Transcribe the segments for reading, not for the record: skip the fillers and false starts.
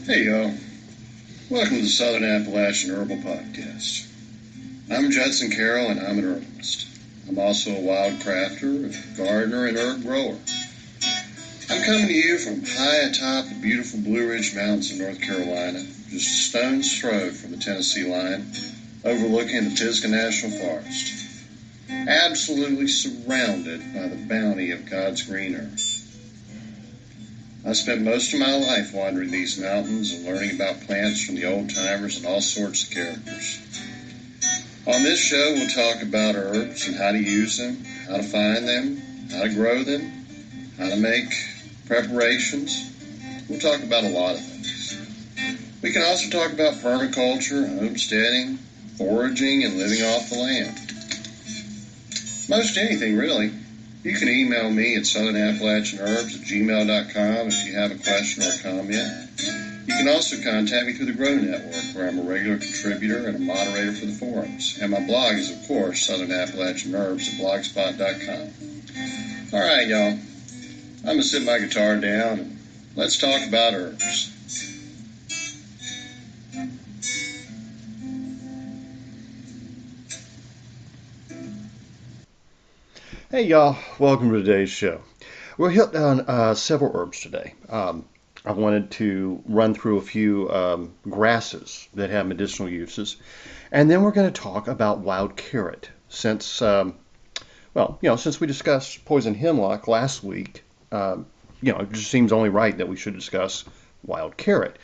Hey y'all, welcome to the Southern Appalachian Herbal Podcast. I'm Judson Carroll and I'm an herbalist. I'm also a wild crafter, a gardener, and herb grower. I'm coming to you from high atop the beautiful Blue Ridge Mountains of North Carolina, just a stone's throw from the Tennessee line, overlooking the Pisgah National Forest. Absolutely surrounded by the bounty of God's green earth. I spent most of my life wandering these mountains and learning about plants from the old-timers and all sorts of characters. On this show, we'll talk about herbs and how to use them, how to find them, how to grow them, how to make preparations. We'll talk about a lot of things. We can also talk about permaculture, homesteading, foraging, and living off the land. Most anything, really. You can email me at southernappalachianherbs@gmail.com if you have a question or a comment. You can also contact me through the Grow Network, where I'm a regular contributor and a moderator for the forums. And my blog is, of course, southernappalachianherbs@blogspot.com. All right, y'all. I'm going to sit my guitar down and let's talk about herbs. Hey y'all, welcome to today's show. We'll hit on several herbs today. I wanted to run through a few grasses that have medicinal uses, and then we're going to talk about wild carrot. Since since we discussed poison hemlock last week, it just seems only right that we should discuss wild carrot,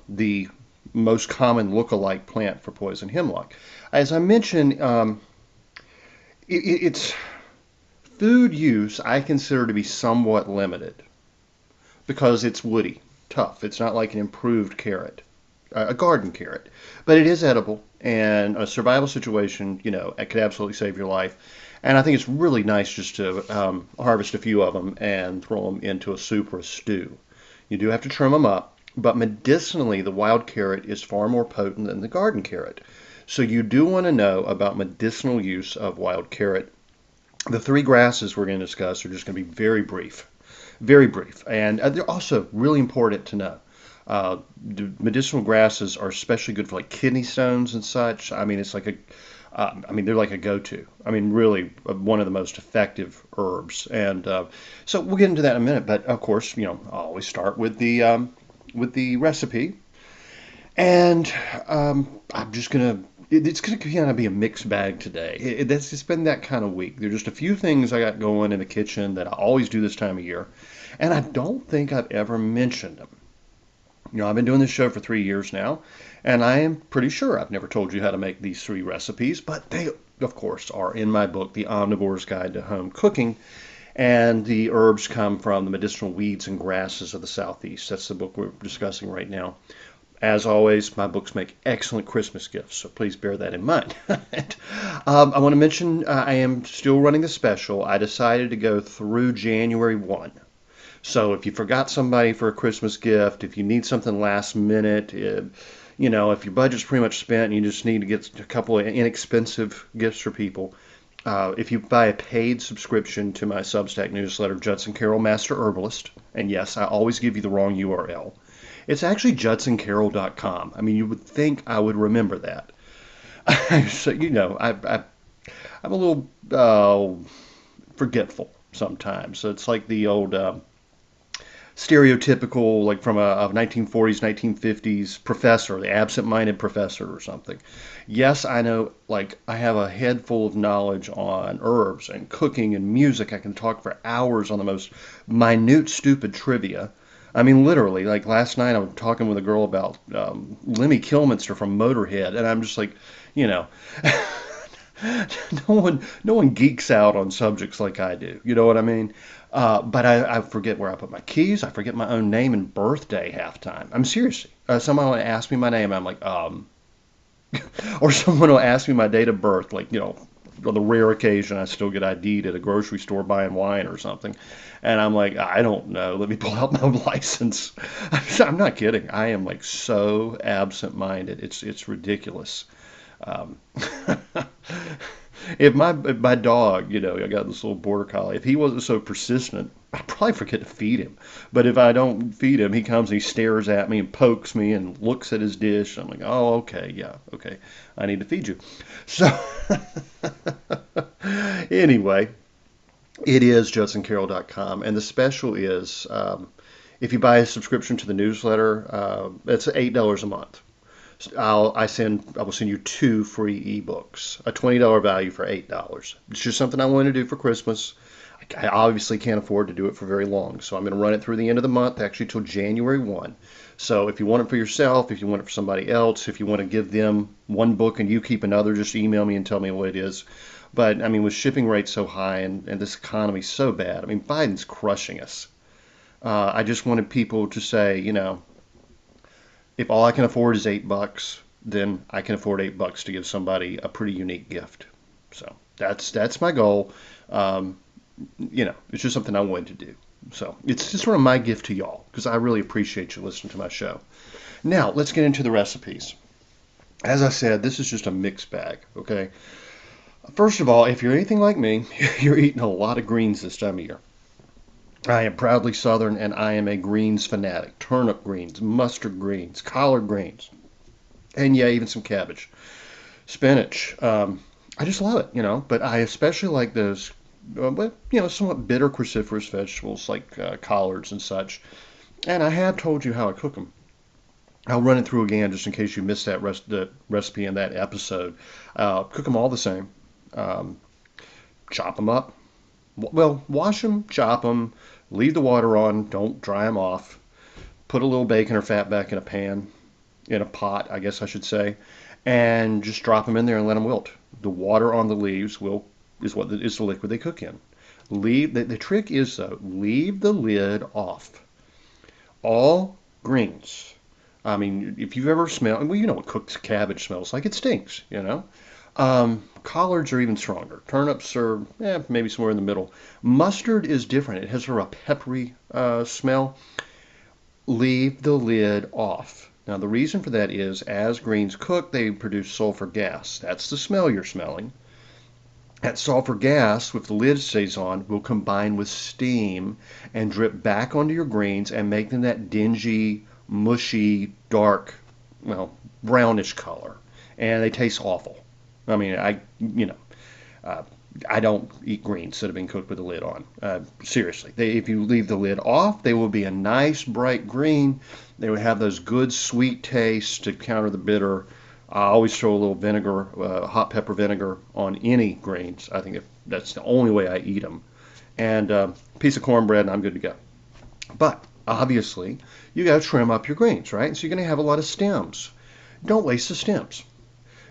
the most common look-alike plant for poison hemlock. As I mentioned, it's food use I consider to be somewhat limited because it's woody, tough. It's not like an improved carrot, a garden carrot, but it is edible, and a survival situation, it could absolutely save your life. And I think it's really nice just to harvest a few of them and throw them into a soup or a stew. You do have to trim them up, but medicinally, the wild carrot is far more potent than the garden carrot. So you do want to know about medicinal use of wild carrot. The three grasses we're going to discuss are just going to be very brief, and they're also really important to know. The medicinal grasses are especially good for like kidney stones and such. I mean, it's like they're like a go-to. I mean, really one of the most effective herbs, and so we'll get into that in a minute. But of course, I always start with the recipe, and I'm just gonna. It's going to kind of be a mixed bag today. It's been that kind of week. There's just a few things I got going in the kitchen that I always do this time of year, and I don't think I've ever mentioned them. I've been doing this show for 3 years now, and I am pretty sure I've never told you how to make these three recipes, but they, of course, are in my book, The Omnivore's Guide to Home Cooking, and the herbs come from the medicinal weeds and grasses of the Southeast. That's the book we're discussing right now. As always, my books make excellent Christmas gifts, so please bear that in mind. I want to mention I am still running the special. I decided to go through January 1. So if you forgot somebody for a Christmas gift, if you need something last minute, if your budget's pretty much spent and you just need to get a couple of inexpensive gifts for people, if you buy a paid subscription to my Substack newsletter, Judson Carroll Master Herbalist, and yes, I always give you the wrong URL. It's actually judsoncarroll.com. I mean, you would think I would remember that. So, I'm a little forgetful sometimes. So it's like the old stereotypical, like from a 1940s, 1950s professor, the absent-minded professor or something. Yes, I know, like, I have a head full of knowledge on herbs and cooking and music. I can talk for hours on the most minute, stupid trivia. I mean, literally, like last night I was talking with a girl about Lemmy Kilminster from Motorhead, and I'm just like, no one geeks out on subjects like I do. You know what I mean? But I forget where I put my keys. I forget my own name and birthday half time. I'm seriously. Someone will ask me my name, I'm like, or someone will ask me my date of birth, like, on the rare occasion I still get ID'd at a grocery store buying wine or something. And I'm like, I don't know. Let me pull out my license. I'm not kidding. I am like so absent-minded. It's ridiculous. if my dog, I got this little border collie. If he wasn't so persistent, I'd probably forget to feed him. But if I don't feed him, he comes and he stares at me and pokes me and looks at his dish. I'm like, oh, okay, yeah, okay, I need to feed you. So anyway, it is judsoncarroll.com, and the special is if you buy a subscription to the newsletter, it's $8 a month. I will send you 2 free ebooks, a $20 value for $8. It's just something I wanted to do for Christmas. I obviously can't afford to do it for very long, so I'm going to run it through the end of the month, actually till January 1. So if you want it for yourself, if you want it for somebody else, if you want to give them one book and you keep another, just email me and tell me what it is. But I mean, with shipping rates so high and this economy so bad, I mean, Biden's crushing us. I just wanted people to say, if all I can afford is $8, then I can afford $8 to give somebody a pretty unique gift. So that's my goal. It's just something I wanted to do. So it's just sort of my gift to y'all because I really appreciate you listening to my show. Now let's get into the recipes. As I said, this is just a mixed bag. Okay. First of all, if you're anything like me, you're eating a lot of greens this time of year. I am proudly Southern, and I am a greens fanatic. Turnip greens, mustard greens, collard greens, and yeah, even some cabbage. Spinach. I just love it, but I especially like those, somewhat bitter cruciferous vegetables like collards and such. And I have told you how I cook them. I'll run it through again just in case you missed the recipe in that episode. Cook them all the same. Chop them up. Well, wash them, chop them, leave the water on, don't dry them off. Put a little bacon or fat back in a pan, in a pot, I guess I should say, and just drop them in there and let them wilt. The water on the leaves is the liquid they cook in. The trick is though, leave the lid off. All greens. I mean, if you've ever smelled, well, you know what cooked cabbage smells like. It stinks, Collards are even stronger. Turnips are maybe somewhere in the middle. Mustard is different. It has sort of a peppery smell. Leave the lid off. Now, the reason for that is as greens cook, they produce sulfur gas. That's the smell you're smelling. That sulfur gas, if the lid stays on, will combine with steam and drip back onto your greens and make them that dingy, mushy, dark, brownish color. And they taste awful. I mean, I don't eat greens that have been cooked with the lid on. Seriously, if you leave the lid off, they will be a nice bright green. They will have those good sweet tastes to counter the bitter. I always throw a little vinegar, hot pepper vinegar on any greens. I think that's the only way I eat them. And a piece of cornbread and I'm good to go. But obviously, you got to trim up your greens, right? So you're going to have a lot of stems. Don't waste the stems.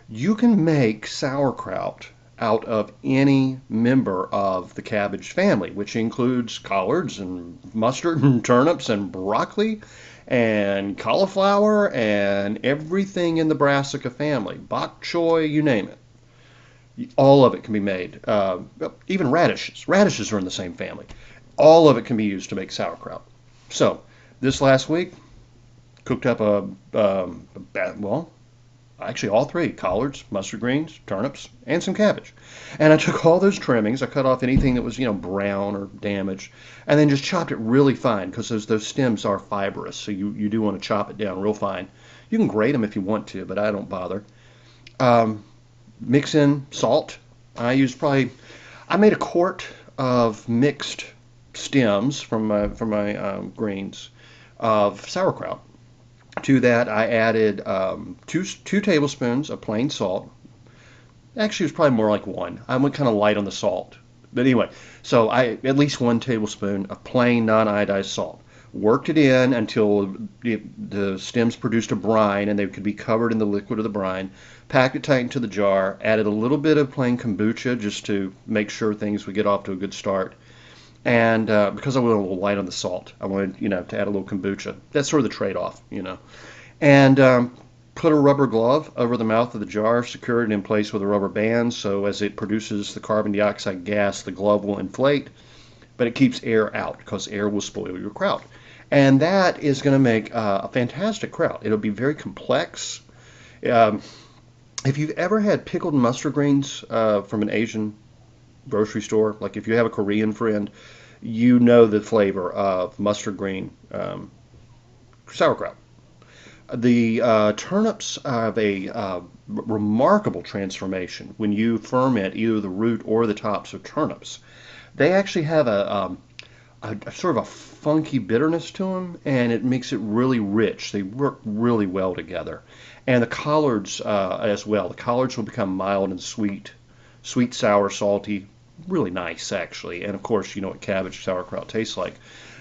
You can make sauerkraut out of any member of the cabbage family, which includes collards and mustard and turnips and broccoli and cauliflower and everything in the brassica family, bok choy, you name it. All of it can be made. Even radishes. Radishes are in the same family. All of it can be used to make sauerkraut. So this last week, cooked up actually all 3, collards, mustard greens, turnips, and some cabbage. And I took all those trimmings, I cut off anything that was, brown or damaged, and then just chopped it really fine because those stems are fibrous, so you do want to chop it down real fine. You can grate them if you want to, but I don't bother. Mix in salt. I made a quart of mixed stems from my greens of sauerkraut. To that, I added 2 tablespoons of plain salt. Actually, it was probably more like 1. I went kind of light on the salt. But anyway, so at least 1 tablespoon of plain non-iodized salt. Worked it in until the stems produced a brine and they could be covered in the liquid of the brine. Packed it tight into the jar. Added a little bit of plain kombucha just to make sure things would get off to a good start. And because I went a little light on the salt, I wanted, to add a little kombucha. That's sort of the trade-off, And put a rubber glove over the mouth of the jar, secure it in place with a rubber band, so as it produces the carbon dioxide gas, the glove will inflate, but it keeps air out because air will spoil your kraut. And that is going to make a fantastic kraut. It'll be very complex. If you've ever had pickled mustard greens from an Asian grocery store, like if you have a Korean friend, you know the flavor of mustard green sauerkraut. The turnips have a remarkable transformation when you ferment either the root or the tops of turnips. They actually have a sort of a funky bitterness to them, and it makes it really rich. They work really well together. And the collards as well. The collards will become mild and sweet, sweet, sour, salty, really nice actually. And of course, you know what cabbage sauerkraut tastes like.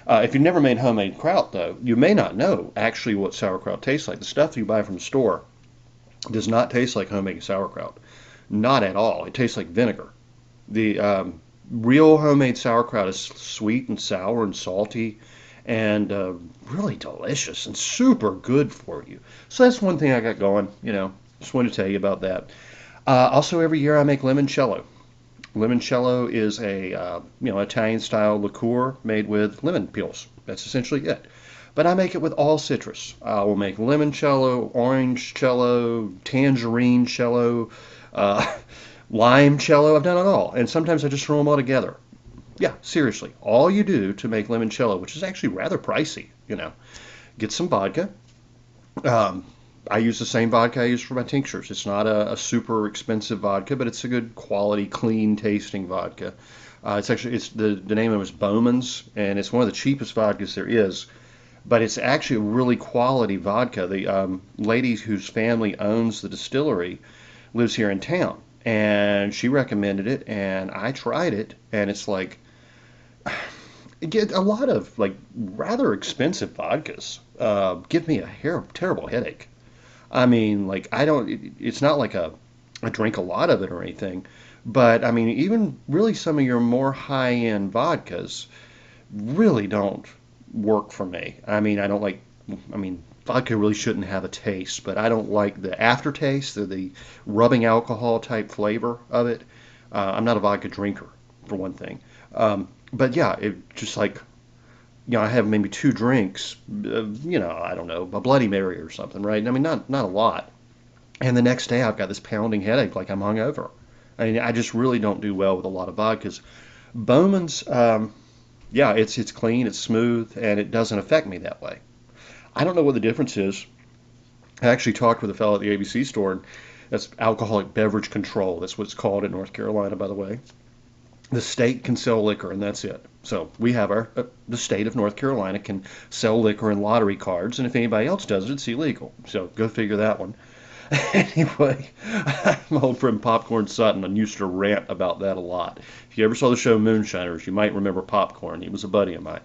If you've never made homemade kraut, though, you may not know actually what sauerkraut tastes like. The stuff you buy from the store does not taste like homemade sauerkraut. Not at all. It tastes like vinegar. The real homemade sauerkraut is sweet and sour and salty and really delicious and super good for you. So that's one thing I got going. Just wanted to tell you about that. Also, every year I make limoncello. Limoncello is a Italian-style liqueur made with lemon peels. That's essentially it. But I make it with all citrus. I will make limoncello, orange cello, tangerine cello, uh, lime cello. I've done it all, and sometimes I just throw them all together. Yeah, seriously. All you do to make limoncello, which is actually rather pricey, get some vodka. Um, I use the same vodka I use for my tinctures. It's not a super expensive vodka, but it's a good quality, clean tasting vodka. It's the name of it is Bowman's, and it's one of the cheapest vodkas there is. But it's actually a really quality vodka. The lady whose family owns the distillery lives here in town, and she recommended it, and I tried it, and it's like get a lot of like rather expensive vodkas give me terrible headache. I mean, like I don't. It's not like I drink a lot of it or anything, but I mean, even really some of your more high-end vodkas really don't work for me. I mean, I don't like. I mean, vodka really shouldn't have a taste, but I don't like the aftertaste, the rubbing alcohol type flavor of it. I'm not a vodka drinker, for one thing. But yeah, it just like I have maybe two drinks, I don't know, a Bloody Mary or something, right? I mean, not a lot. And the next day I've got this pounding headache like I'm hungover. I mean, I just really don't do well with a lot of vodkas. Bowman's, yeah, it's clean, it's smooth, and it doesn't affect me that way. I don't know what the difference is. I actually talked with a fellow at the ABC store, and that's alcoholic beverage control. That's what it's called in North Carolina, by the way. The state can sell liquor, and that's it. So we have the state of North Carolina can sell liquor and lottery cards, and if anybody else does it, it's illegal. So go figure that one. Anyway, my old friend Popcorn Sutton and used to rant about that a lot. If you ever saw the show Moonshiners, you might remember Popcorn. He was a buddy of mine.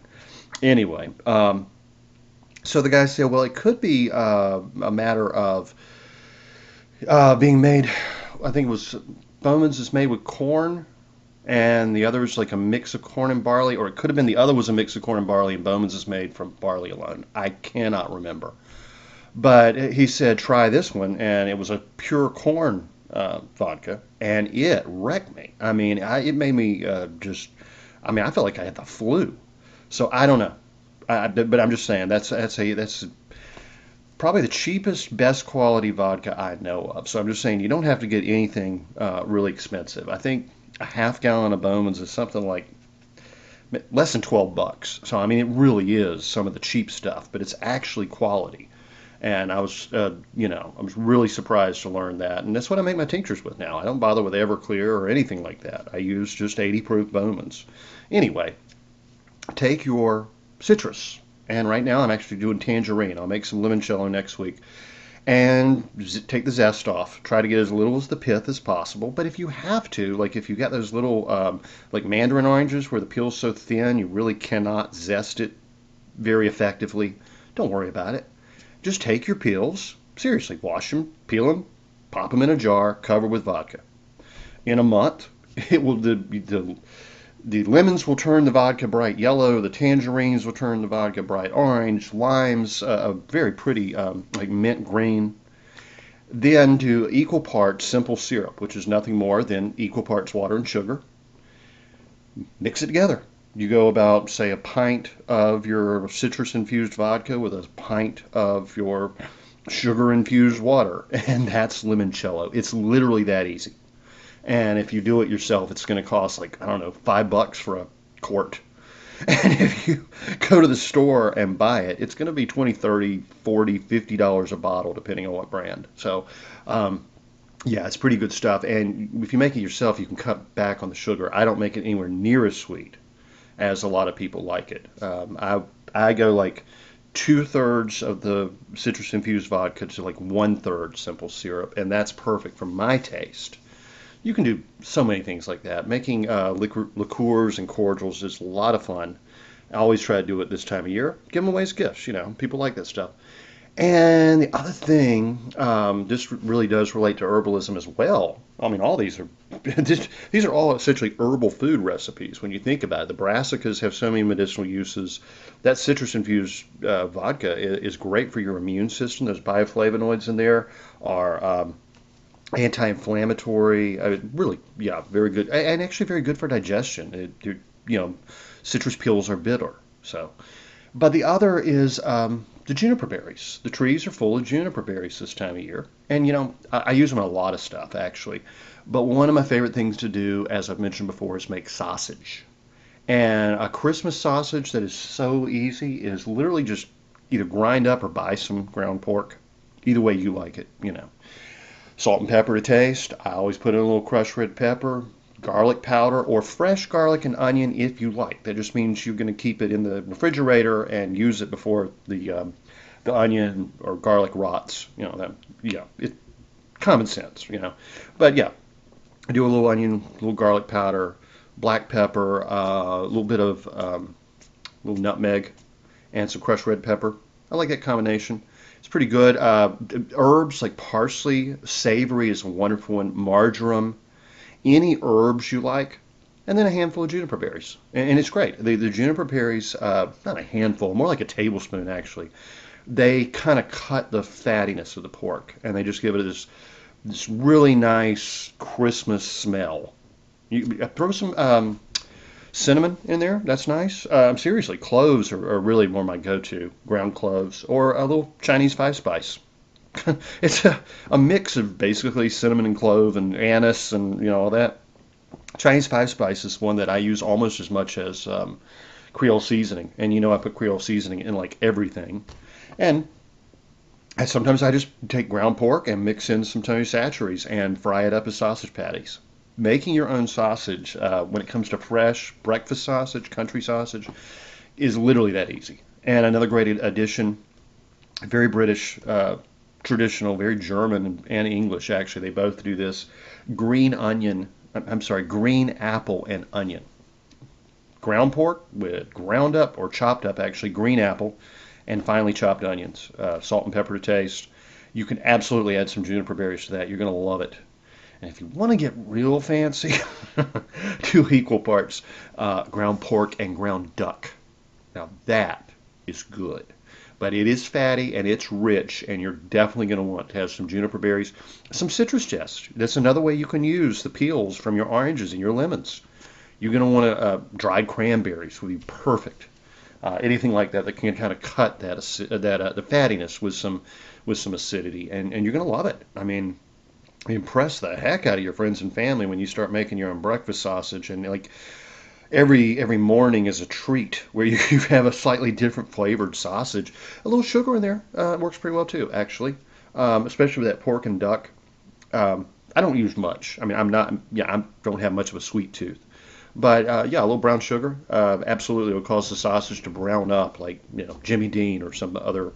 Anyway, so the guy said, well, it could be a matter of being made. I think it was Bowman's is made with corn and the other is like a mix of corn and barley, or it could have been the other was a mix of corn and barley, and Bowman's is made from barley alone. I cannot remember. But he said, try this one, and it was a pure corn vodka, and it wrecked me. I mean, it made me I felt like I had the flu. So I don't know. But I'm just saying, that's probably the cheapest, best quality vodka I know of. So I'm just saying, you don't have to get anything really expensive. I think a half gallon of Bowman's is something like less than $12. So I mean, it really is some of the cheap stuff, but it's actually quality. And I was, I was really surprised to learn that. And that's what I make my tinctures with now. I don't bother with Everclear or anything like that. I use just 80 proof Bowman's. Anyway, take your citrus. And right now I'm actually doing tangerine. I'll make some limoncello next week. And take the zest off. Try to get as little as the pith as possible. But if you have to, like if you got those little like mandarin oranges where the peel's so thin you really cannot zest it very effectively, don't worry about it. Just take your peels, seriously, wash them, peel them, pop them in a jar, cover with vodka. In a month, it will the lemons will turn the vodka bright yellow, the tangerines will turn the vodka bright orange, limes a very pretty like mint green. Then do equal parts simple syrup, which is nothing more than equal parts water and sugar. Mix it together. You go about, say, a pint of your citrus-infused vodka with a pint of your sugar-infused water, and that's limoncello. It's literally that easy. And if you do it yourself, it's going to cost like, I don't know, $5 for a quart. And if you go to the store and buy it, it's going to be 20, 30, 40, $50 a bottle, depending on what brand. So, yeah, it's pretty good stuff. And if you make it yourself, you can cut back on the sugar. I don't make it anywhere near as sweet as a lot of people like it. I go like 2/3 of the citrus infused vodka to like 1/3 simple syrup, and that's perfect for my taste. You can do so many things like that. Making liqueurs and cordials is a lot of fun. I always try to do it this time of year. Give them away as gifts. People like that stuff. And the other thing, this really does relate to herbalism as well. I mean, all these are these are all essentially herbal food recipes when you think about it. The brassicas have so many medicinal uses. That citrus-infused vodka is great for your immune system. Those bioflavonoids in there are anti-inflammatory. Really, yeah, very good, and actually very good for digestion. Citrus peels are bitter, so. But the other is the juniper berries. The trees are full of juniper berries this time of year. And, I use them in a lot of stuff, actually. But one of my favorite things to do, as I've mentioned before, is make sausage. And a Christmas sausage that is so easy is literally just either grind up or buy some ground pork. Either way you like it. Salt and pepper to taste. I always put in a little crushed red pepper, garlic powder, or fresh garlic and onion if you like. That just means you're going to keep it in the refrigerator and use it before the onion or garlic rots. It's common sense. But yeah, I do a little onion, a little garlic powder, black pepper, a little bit of little nutmeg, and some crushed red pepper. I like that combination. It's pretty good. Herbs like parsley, savory is a wonderful one. Marjoram, any herbs you like, and then a handful of juniper berries. And it's great. The juniper berries, not a handful, more like a tablespoon actually, they kind of cut the fattiness of the pork, and they just give it this really nice Christmas smell. You throw some cinnamon in there, that's nice. Seriously, cloves are really more my go-to, ground cloves, or a little Chinese five spice. It's a mix of basically cinnamon and clove and anise and all that. Chinese five spice is one that I use almost as much as Creole seasoning, and I put Creole seasoning in like everything. And sometimes I just take ground pork and mix in some Tony Chachere's and fry it up as sausage patties. Making your own sausage when it comes to fresh breakfast sausage, country sausage, is literally that easy. And another great addition, very British, traditional, very German and English actually, they both do this, green apple and onion. Ground pork with ground up or chopped up actually green apple and finely chopped onions, salt and pepper to taste. You can absolutely add some juniper berries to that. You're going to love it. And if you want to get real fancy, 2 equal parts ground pork and ground duck. Now that is good. But it is fatty and it's rich, and you're definitely going to want to have some juniper berries, some citrus zest. That's another way you can use the peels from your oranges and your lemons. You're going to want dried cranberries would be perfect. Anything like that can kind of cut the fattiness with some acidity, and you're going to love it. I mean, impress the heck out of your friends and family when you start making your own breakfast sausage, and like every morning is a treat where you have a slightly different flavored sausage. A little sugar in there works pretty well too, actually, especially with that pork and duck. I don't use much. I mean, I don't have much of a sweet tooth. But a little brown sugar absolutely will cause the sausage to brown up, like Jimmy Dean or some other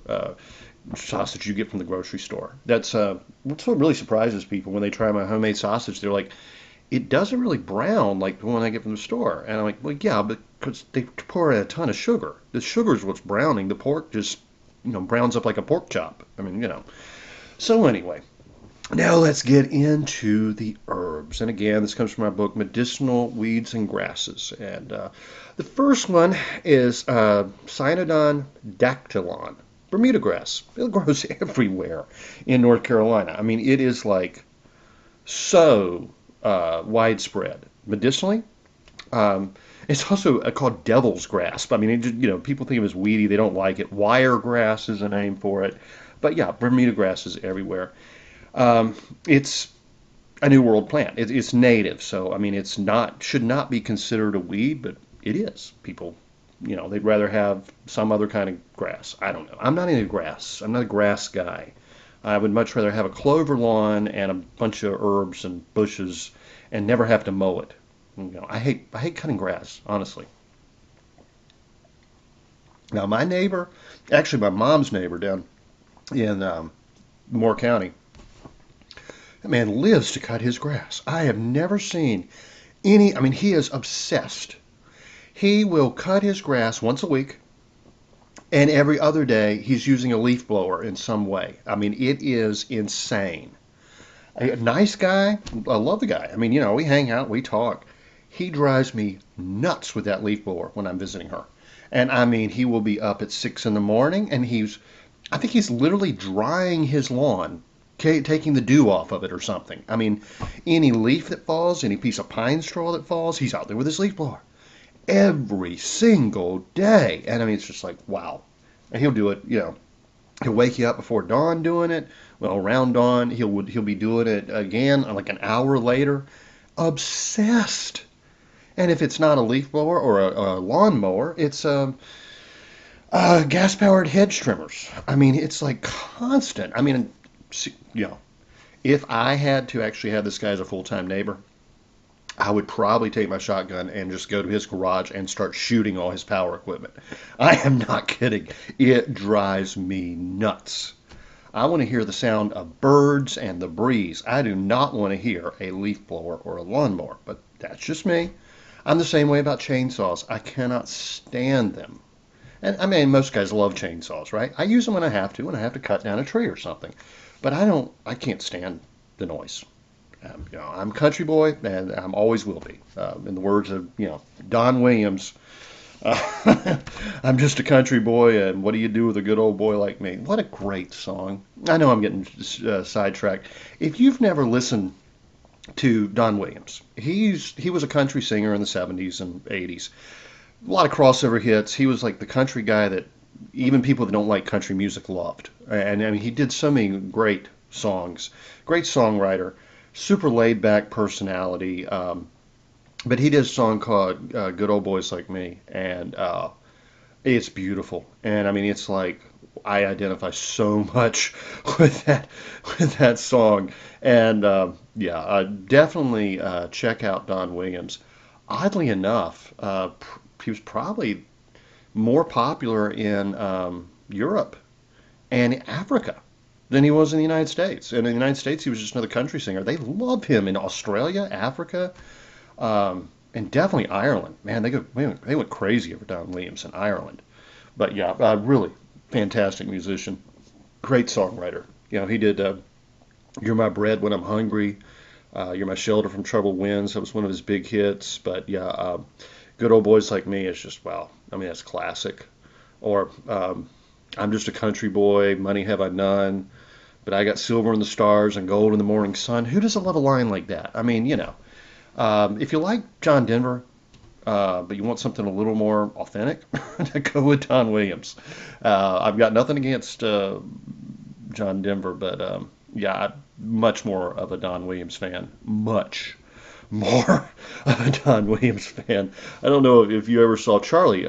sausage you get from the grocery store. That's what really surprises people when they try my homemade sausage. They're like, it doesn't really brown like the one I get from the store. And I'm like, well, yeah, because they pour in a ton of sugar. The sugar is what's browning. The pork just browns up like a pork chop. I mean, So anyway. Now let's get into the herbs. And again, this comes from my book, Medicinal Weeds and Grasses. And the first one is Cynodon dactylon, Bermuda grass. It grows everywhere in North Carolina. I mean, it is like so widespread. Medicinally, it's also called devil's grass. I mean, people think of it as weedy. They don't like it. Wiregrass is a name for it. But yeah, Bermuda grass is everywhere. It's a New World plant. It's native, so I mean, it's not should not be considered a weed, but it is. People, they'd rather have some other kind of grass. I don't know. I'm not into grass. I'm not a grass guy. I would much rather have a clover lawn and a bunch of herbs and bushes and never have to mow it. I hate cutting grass, honestly. Now, my neighbor, actually my mom's neighbor down in Moore County, that man lives to cut his grass. I have never seen I mean, he is obsessed. He will cut his grass once a week, and every other day he's using a leaf blower in some way. I mean, it is insane. A nice guy. I love the guy. I mean, we hang out, we talk. He drives me nuts with that leaf blower when I'm visiting her. And I mean, he will be up at 6 in the morning, and I think he's literally drying his lawn, taking the dew off of it or something. I mean, any leaf that falls, any piece of pine straw that falls, he's out there with his leaf blower every single day. And I mean, it's just like, wow. And he'll do it, he'll wake you up before dawn doing it. Well, around dawn, he'll be doing it again like an hour later. Obsessed. And if it's not a leaf blower or a lawn mower, it's gas-powered hedge trimmers. I mean, it's like constant. I mean, if I had to actually have this guy as a full-time neighbor, I would probably take my shotgun and just go to his garage and start shooting all his power equipment. I am not kidding. It drives me nuts. I want to hear the sound of birds and the breeze. I do not want to hear a leaf blower or a lawnmower, but that's just me. I'm the same way about chainsaws. I cannot stand them. And I mean, most guys love chainsaws, right? I use them when I have to cut down a tree or something. But I can't stand the noise. I'm a country boy, and I always will be. In the words of, Don Williams, I'm just a country boy, and what do you do with a good old boy like me? What a great song. I know I'm getting sidetracked. If you've never listened to Don Williams, he was a country singer in the 70s and 80s. A lot of crossover hits. He was like the country guy that even people that don't like country music loved. And I mean, he did so many great songs. Great songwriter. Super laid back personality. But he did a song called Good Old Boys Like Me. And it's beautiful. And I mean, it's like I identify so much with that song. And definitely check out Don Williams. Oddly enough, he was probably more popular in Europe and Africa than he was in the United States. And in the United States, he was just another country singer. They love him in Australia, Africa, and definitely Ireland. Man, they went crazy over Don Williams in Ireland. But yeah, really fantastic musician, great songwriter. He did "You're My Bread When I'm Hungry," "You're My Shelter from Troubled Winds." That was one of his big hits. But yeah, "Good Old Boys Like Me" is just wow. I mean, that's classic. Or "I'm Just a Country Boy, Money Have I None, but I got silver in the stars and gold in the morning sun." Who doesn't love a line like that? I mean, if you like John Denver, but you want something a little more authentic, go with Don Williams. I've got nothing against John Denver, but I'm much more of a Don Williams fan. Much more of a Don Williams fan. I don't know if you ever saw Charlie.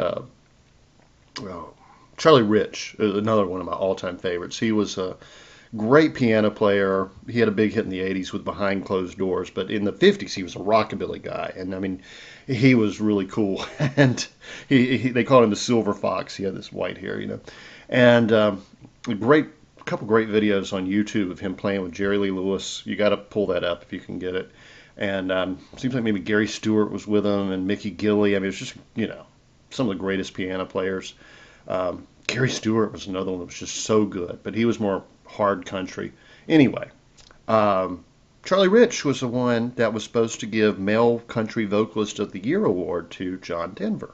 Charlie Rich, another one of my all-time favorites. He was a great piano player. He had a big hit in the 80s with Behind Closed Doors, but in the 50s he was a rockabilly guy. And I mean, he was really cool. And they called him the Silver Fox. He had this white hair, And a couple great videos on YouTube of him playing with Jerry Lee Lewis. You got to pull that up if you can get it. And seems like maybe Gary Stewart was with him and Mickey Gilley. I mean, it's just, some of the greatest piano players. Gary Stewart was another one that was just so good, but he was more hard country. Anyway, Charlie Rich was the one that was supposed to give Male Country Vocalist of the Year award to John Denver.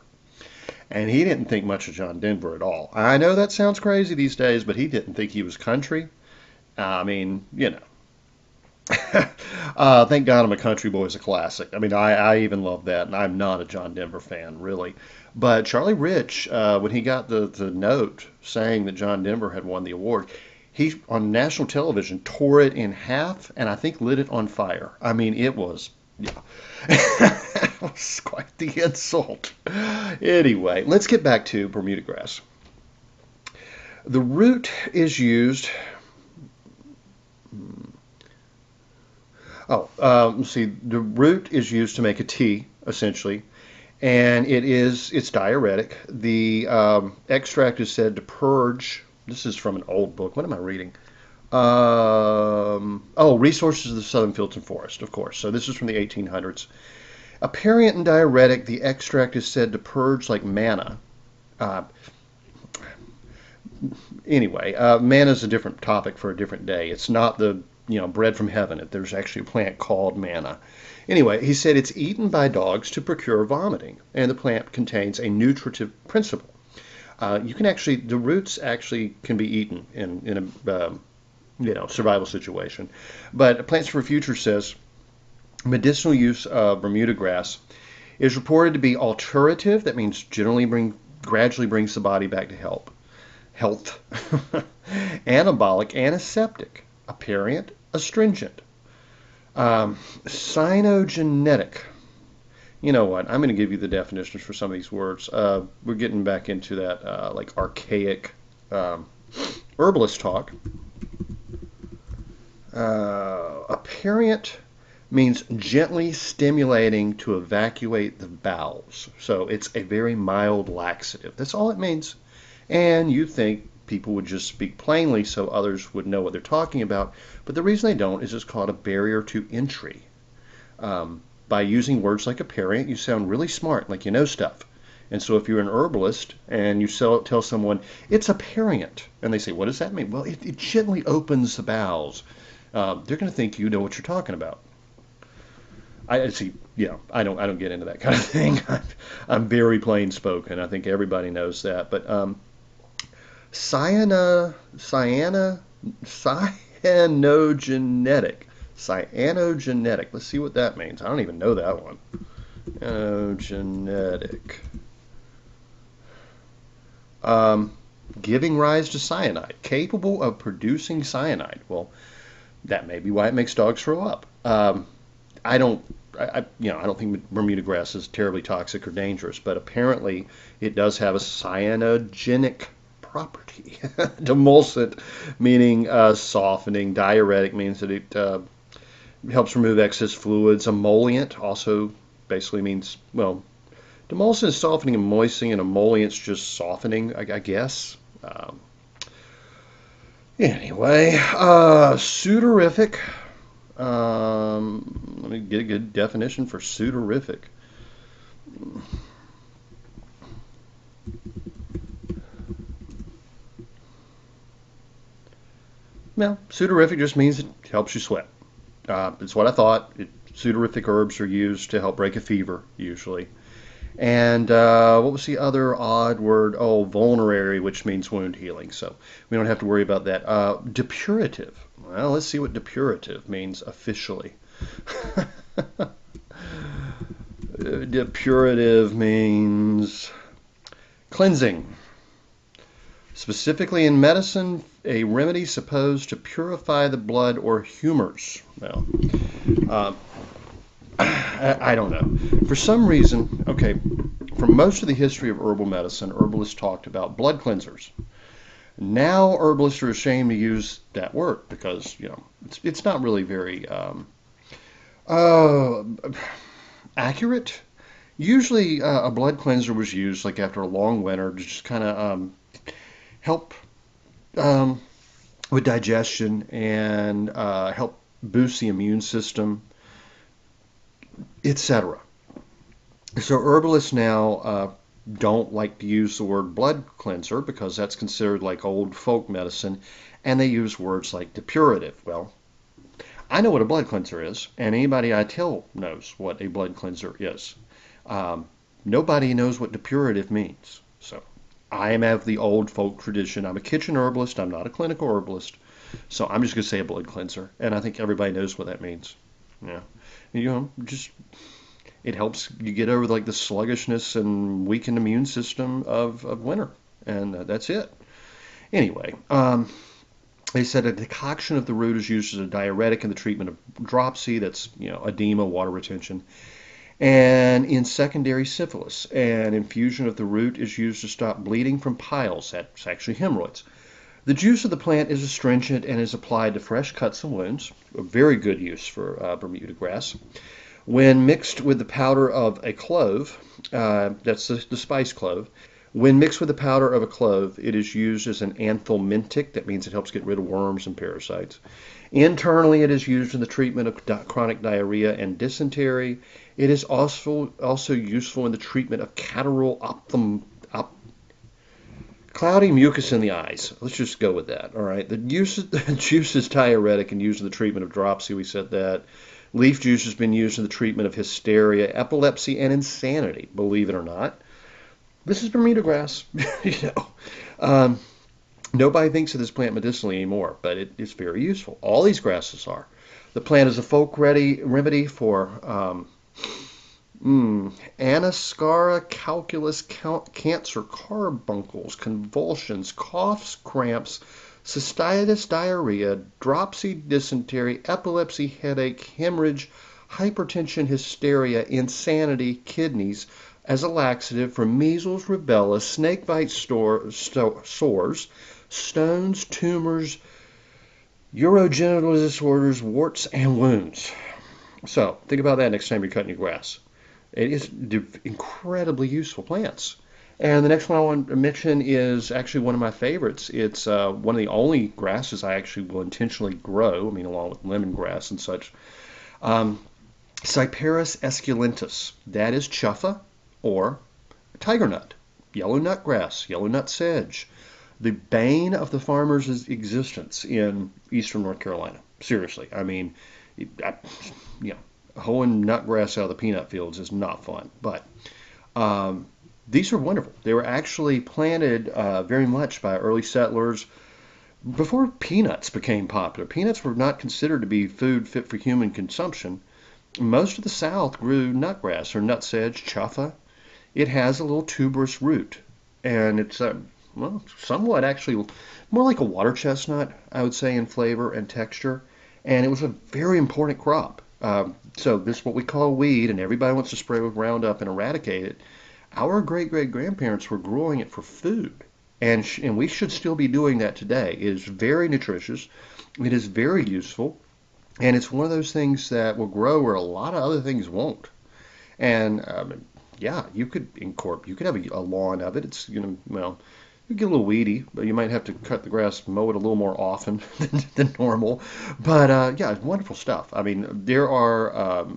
And he didn't think much of John Denver at all. I know that sounds crazy these days, but he didn't think he was country. I mean, Thank God I'm a Country Boy is a classic. I mean, I even love that, and I'm not a John Denver fan, really. But Charlie Rich, when he got the note saying that John Denver had won the award, he, on national television, tore it in half and I think lit it on fire. I mean, it was, yeah, it was quite the insult. Anyway, let's get back to Bermuda grass. The root is used. Let's see. The root is used to make a tea, essentially, and it's diuretic. The extract is said to purge. This is from an old book. What am I reading? Resources of the Southern Fields and Forest, of course. So this is from the 1800s. Aperient and diuretic, the extract is said to purge like manna. Manna is a different topic for a different day. It's not the bread from heaven. There's actually a plant called manna. Anyway, he said it's eaten by dogs to procure vomiting, and the plant contains a nutritive principle. The roots actually can be eaten in a survival situation. But Plants for Future says medicinal use of Bermuda grass is reported to be alterative. That means gradually brings the body back to health. Anabolic, antiseptic, aperient, astringent, cyanogenetic. You know what? I'm going to give you the definitions for some of these words. We're getting back into that like archaic herbalist talk. Aperient means gently stimulating to evacuate the bowels. So it's a very mild laxative. That's all it means. And you think people would just speak plainly so others would know what they're talking about. But the reason they don't is it's called a barrier to entry. By using words like aperient, you sound really smart, like you know stuff. And so if you're an herbalist and you tell someone, it's aperient, and they say, what does that mean? Well, it gently opens the bowels. They're going to think you know what you're talking about. I see. Yeah, I don't get into that kind of thing. I'm very plain spoken. I think everybody knows that. But cyanogenetic. Cyanogenetic. Let's see what that means. I don't even know that one. Genetic. Giving rise to cyanide. Capable of producing cyanide. Well, that may be why it makes dogs throw up. I don't think Bermuda grass is terribly toxic or dangerous, but apparently it does have a cyanogenic property. Demulcent, meaning softening. Diuretic means that it helps remove excess fluids. Emollient also basically means, well, demulcent is softening and moistening, and emollient's just softening, I guess. Anyway, sudorific. Let me get a good definition for sudorific. Well, sudorific just means it helps you sweat. It's what I thought. Sudorific herbs are used to help break a fever, usually. And what was the other odd word? Oh, vulnerary, which means wound healing. So we don't have to worry about that. Depurative. Well, let's see what depurative means officially. Depurative means cleansing. Specifically in medicine, a remedy supposed to purify the blood or humors. Well, I don't know. For some reason, for most of the history of herbal medicine, herbalists talked about blood cleansers. Now herbalists are ashamed to use that word because, it's not really very accurate. Usually a blood cleanser was used like after a long winter to just kind of help with digestion and help boost the immune system, etc. So herbalists now don't like to use the word blood cleanser because that's considered like old folk medicine, and they use words like depurative. Well, I know what a blood cleanser is, and anybody I tell knows what a blood cleanser is. Nobody knows what depurative means. So I am of the old folk tradition. I'm a kitchen herbalist. I'm not a clinical herbalist. So I'm just going to say a blood cleanser, and I think everybody knows what that means. Yeah, it helps you get over like the sluggishness and weakened immune system of winter, and that's it. Anyway, They said a decoction of the root is used as a diuretic in the treatment of dropsy, that's edema, water retention, and in secondary syphilis. An infusion of the root is used to stop bleeding from piles. That's actually hemorrhoids. The juice of the plant is astringent and is applied to fresh cuts and wounds. A very good use for Bermuda grass. When mixed with the powder of a clove, that's the spice clove. When mixed with the powder of a clove, it is used as an anthelmintic. That means it helps get rid of worms and parasites. Internally, it is used in the treatment of chronic diarrhea and dysentery. It is also useful in the treatment of catarrhal cloudy mucus in the eyes. Let's just go with that. All right. The juice is diuretic and used in the treatment of dropsy. We said that. Leaf juice has been used in the treatment of hysteria, epilepsy, and insanity, believe it or not. This is Bermuda grass. Nobody thinks of this plant medicinally anymore, but it's very useful. All these grasses are. The plant is a folk remedy for anascara, calculus, cancer, carbuncles, convulsions, coughs, cramps, cystitis, diarrhea, dropsy, dysentery, epilepsy, headache, hemorrhage, hypertension, hysteria, insanity, kidneys, as a laxative for measles, rubella, snakebite sores, stones, tumors, urogenital disorders, warts, and wounds. So think about that next time you're cutting your grass. It is incredibly useful plants. And the next one I want to mention is actually one of my favorites. It's one of the only grasses I actually will intentionally grow, along with lemongrass and such. Cyperus esculentus. That is chuffa or tiger nut, yellow nut grass, yellow nutsedge. The bane of the farmer's existence in eastern North Carolina. Seriously. Hoeing nutgrass out of the peanut fields is not fun. But these are wonderful. They were actually planted very much by early settlers before peanuts became popular. Peanuts were not considered to be food fit for human consumption. Most of the South grew nutgrass or nutsedge, chuffa. It has a little tuberous root, and it's somewhat actually more like a water chestnut, I would say, in flavor and texture. And it was a very important crop. So this is what we call a weed, and everybody wants to spray with Roundup and eradicate it. Our great-great-grandparents were growing it for food, and we should still be doing that today. It is very nutritious. It is very useful, and it's one of those things that will grow where a lot of other things won't. And you could have a lawn of it. It's you get a little weedy, but you might have to cut the grass, mow it a little more often than normal. But it's wonderful stuff. There are,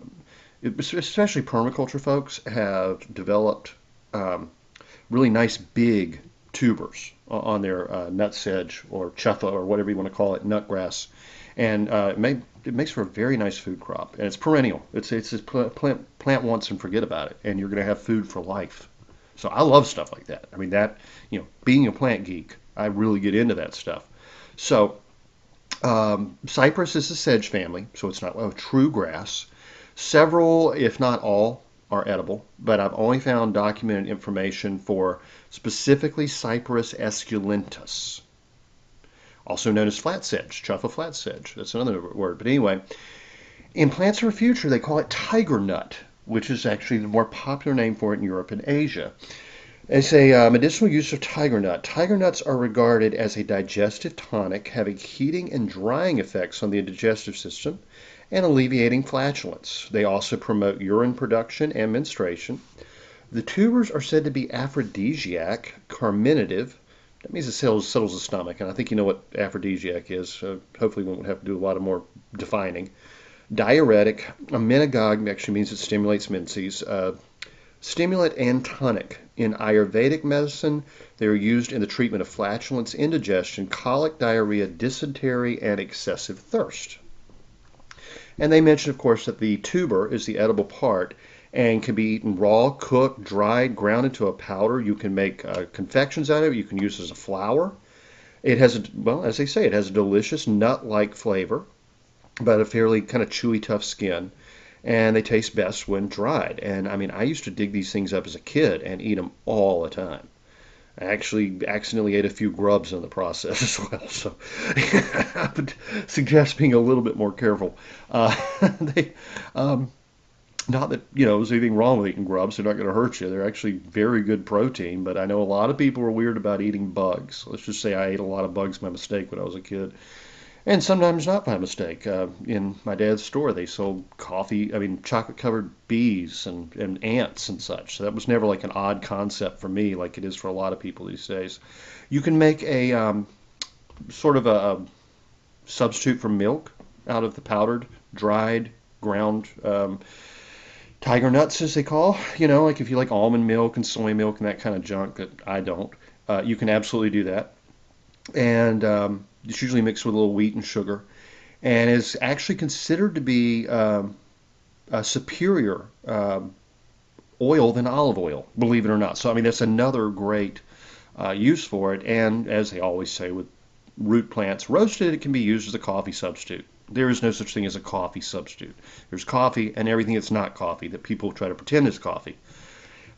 especially permaculture folks, have developed really nice big tubers on their nutsedge or chuffa or whatever you want to call it, nutgrass, and it makes for a very nice food crop, and it's perennial. It's a plant once and forget about it, and you're going to have food for life. So I love stuff like that. Being a plant geek, I really get into that stuff. So cypress is a sedge family, so it's not a true grass. Several, if not all, are edible, but I've only found documented information for specifically Cyperus esculentus, also known as flat sedge, chuffa flat sedge. That's another word. But anyway, in Plants for the Future, they call it tiger nut, which is actually the more popular name for it in Europe and Asia. They say medicinal use of tiger nut. Tiger nuts are regarded as a digestive tonic, having heating and drying effects on the digestive system and alleviating flatulence. They also promote urine production and menstruation. The tubers are said to be aphrodisiac, carminative. That means it settles the stomach, and I think you know what aphrodisiac is. Hopefully we won't have to do a lot of more defining. Diuretic, amenagogue actually means it stimulates menses. Stimulant and tonic. In Ayurvedic medicine, they are used in the treatment of flatulence, indigestion, colic, diarrhea, dysentery, and excessive thirst. And they mention, of course, that the tuber is the edible part and can be eaten raw, cooked, dried, ground into a powder. You can make confections out of it. You can use it as a flour. It has, as they say, it has a delicious nut-like flavor, but a fairly kind of chewy, tough skin. And they taste best when dried. And I used to dig these things up as a kid and eat them all the time. I actually accidentally ate a few grubs in the process as well, so I would suggest being a little bit more careful. They, um, not that, there's anything wrong with eating grubs. They're not going to hurt you. They're actually very good protein, but I know a lot of people are weird about eating bugs. Let's just say I ate a lot of bugs by mistake when I was a kid. And sometimes not by mistake. In my dad's store, they sold chocolate covered bees and ants and such. So that was never like an odd concept for me, like it is for a lot of people these days. You can make a sort of a substitute for milk out of the powdered, dried, ground tiger nuts, as they call. Like if you like almond milk and soy milk and that kind of junk that I don't, you can absolutely do that. And it's usually mixed with a little wheat and sugar, and is actually considered to be a superior oil than olive oil, believe it or not. So, I mean, that's another great use for it. And as they always say with root plants, roasted, it can be used as a coffee substitute. There is no such thing as a coffee substitute. There's coffee and everything that's not coffee that people try to pretend is coffee.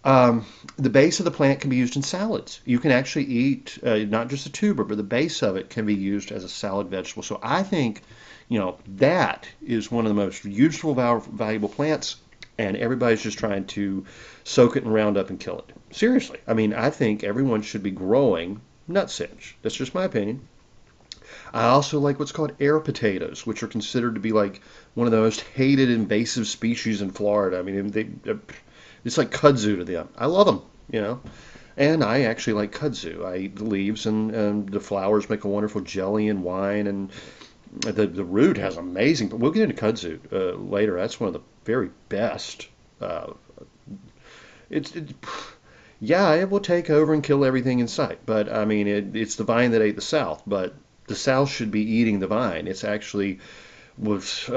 The base of the plant can be used in salads. You can actually eat not just the tuber, but the base of it can be used as a salad vegetable. So I think, that is one of the most useful, valuable plants, and everybody's just trying to soak it and round up and kill it. Seriously. I mean, I think everyone should be growing nutsedge. That's just my opinion. I also like what's called air potatoes, which are considered to be like one of the most hated invasive species in Florida. I mean, it's like kudzu to them. I love them. And I actually like kudzu. I eat the leaves, and the flowers make a wonderful jelly and wine, and the root has amazing. But we'll get into kudzu later. That's one of the very best. It's it, yeah, it will take over and kill everything in sight. But I mean, it's the vine that ate the South. But the South should be eating the vine. It's actually was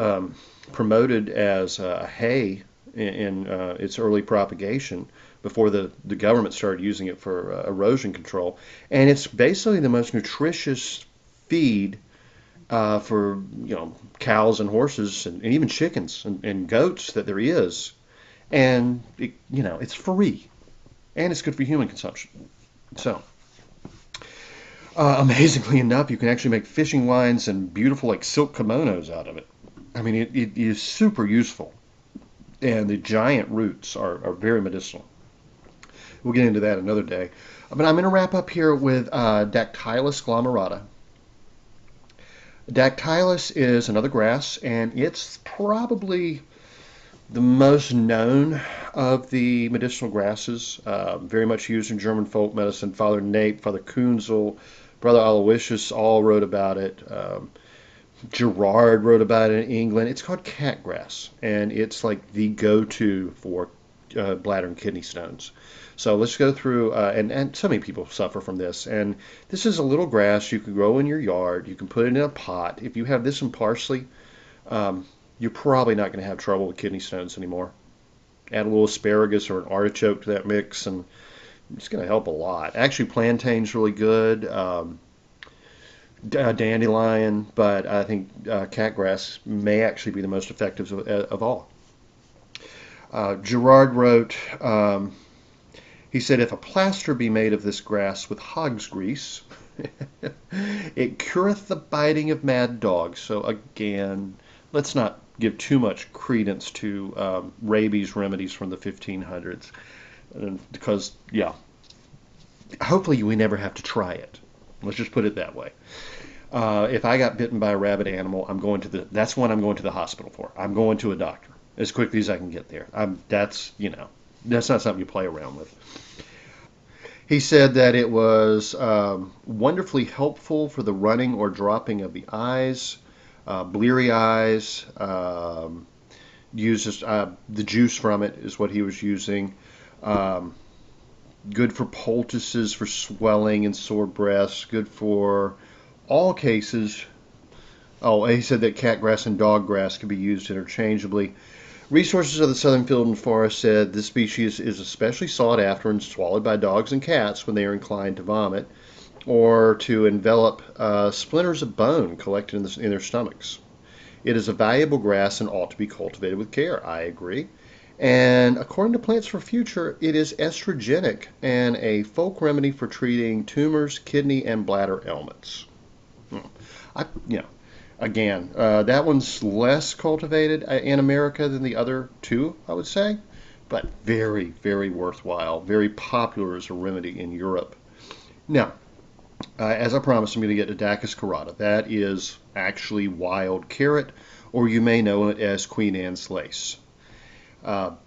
promoted as hay in its early propagation before the government started using it for erosion control. And it's basically the most nutritious feed for cows and horses and even chickens and goats that there is. And it's free and it's good for human consumption. So amazingly enough, you can actually make fishing lines and beautiful like silk kimonos out of it. I mean, it is super useful. And the giant roots are very medicinal. We'll get into that another day. But I'm going to wrap up here with Dactylus glomerata. Dactylus is another grass, and it's probably the most known of the medicinal grasses. Very much used in German folk medicine. Father Nape, Father Kunzel, Brother Aloysius all wrote about it. Gerard wrote about it in England. It's called catgrass, and it's like the go-to for bladder and kidney stones. So let's go through, and so many people suffer from this. And this is a little grass you can grow in your yard. You can put it in a pot. If you have this and parsley, you're probably not going to have trouble with kidney stones anymore. Add a little asparagus or an artichoke to that mix, and it's going to help a lot. Actually, plantain's really good. Dandelion, but I think catgrass may actually be the most effective of all. Gerard wrote, he said, if a plaster be made of this grass with hog's grease, it cureth the biting of mad dogs. So again, let's not give too much credence to rabies remedies from the 1500s, because, hopefully we never have to try it. Let's just put it that way. If I got bitten by a rabid animal, that's one I'm going to the hospital for. I'm going to a doctor as quickly as I can get there. That's not something you play around with. He said that it was wonderfully helpful for the running or dropping of the eyes, bleary eyes. Uses the juice from it is what he was using. Good for poultices, for swelling and sore breasts. Good for all cases. Oh, he said that catgrass and doggrass can be used interchangeably. Resources of the Southern Field and Forest said this species is especially sought after and swallowed by dogs and cats when they are inclined to vomit or to envelop splinters of bone collected in their stomachs. It is a valuable grass and ought to be cultivated with care. I agree. And according to Plants for Future, it is estrogenic and a folk remedy for treating tumors, kidney, and bladder ailments. Hmm. I, you know, Again, that one's less cultivated in America than the other two, I would say, but very, very worthwhile, very popular as a remedy in Europe. Now, as I promised, I'm going to get to Dacus carota. That is actually wild carrot, or you may know it as Queen Anne's lace.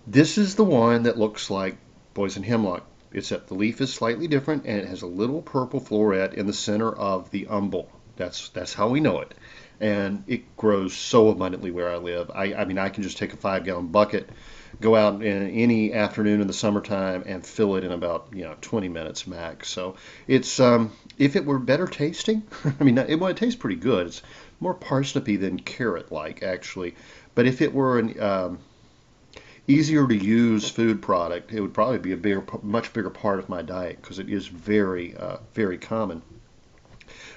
This is the one that looks like poison hemlock, except the leaf is slightly different and it has a little purple floret in the center of the umbel. That's how we know it. And it grows so abundantly where I live. I mean, I can just take a 5-gallon bucket, go out in any afternoon in the summertime, and fill it in about 20 minutes max. So it's if it were better tasting, I mean, it tastes pretty good. It's more parsnipy than carrot-like actually. But if it were an easier to use food product, it would probably be much bigger part of my diet because it is very, very common.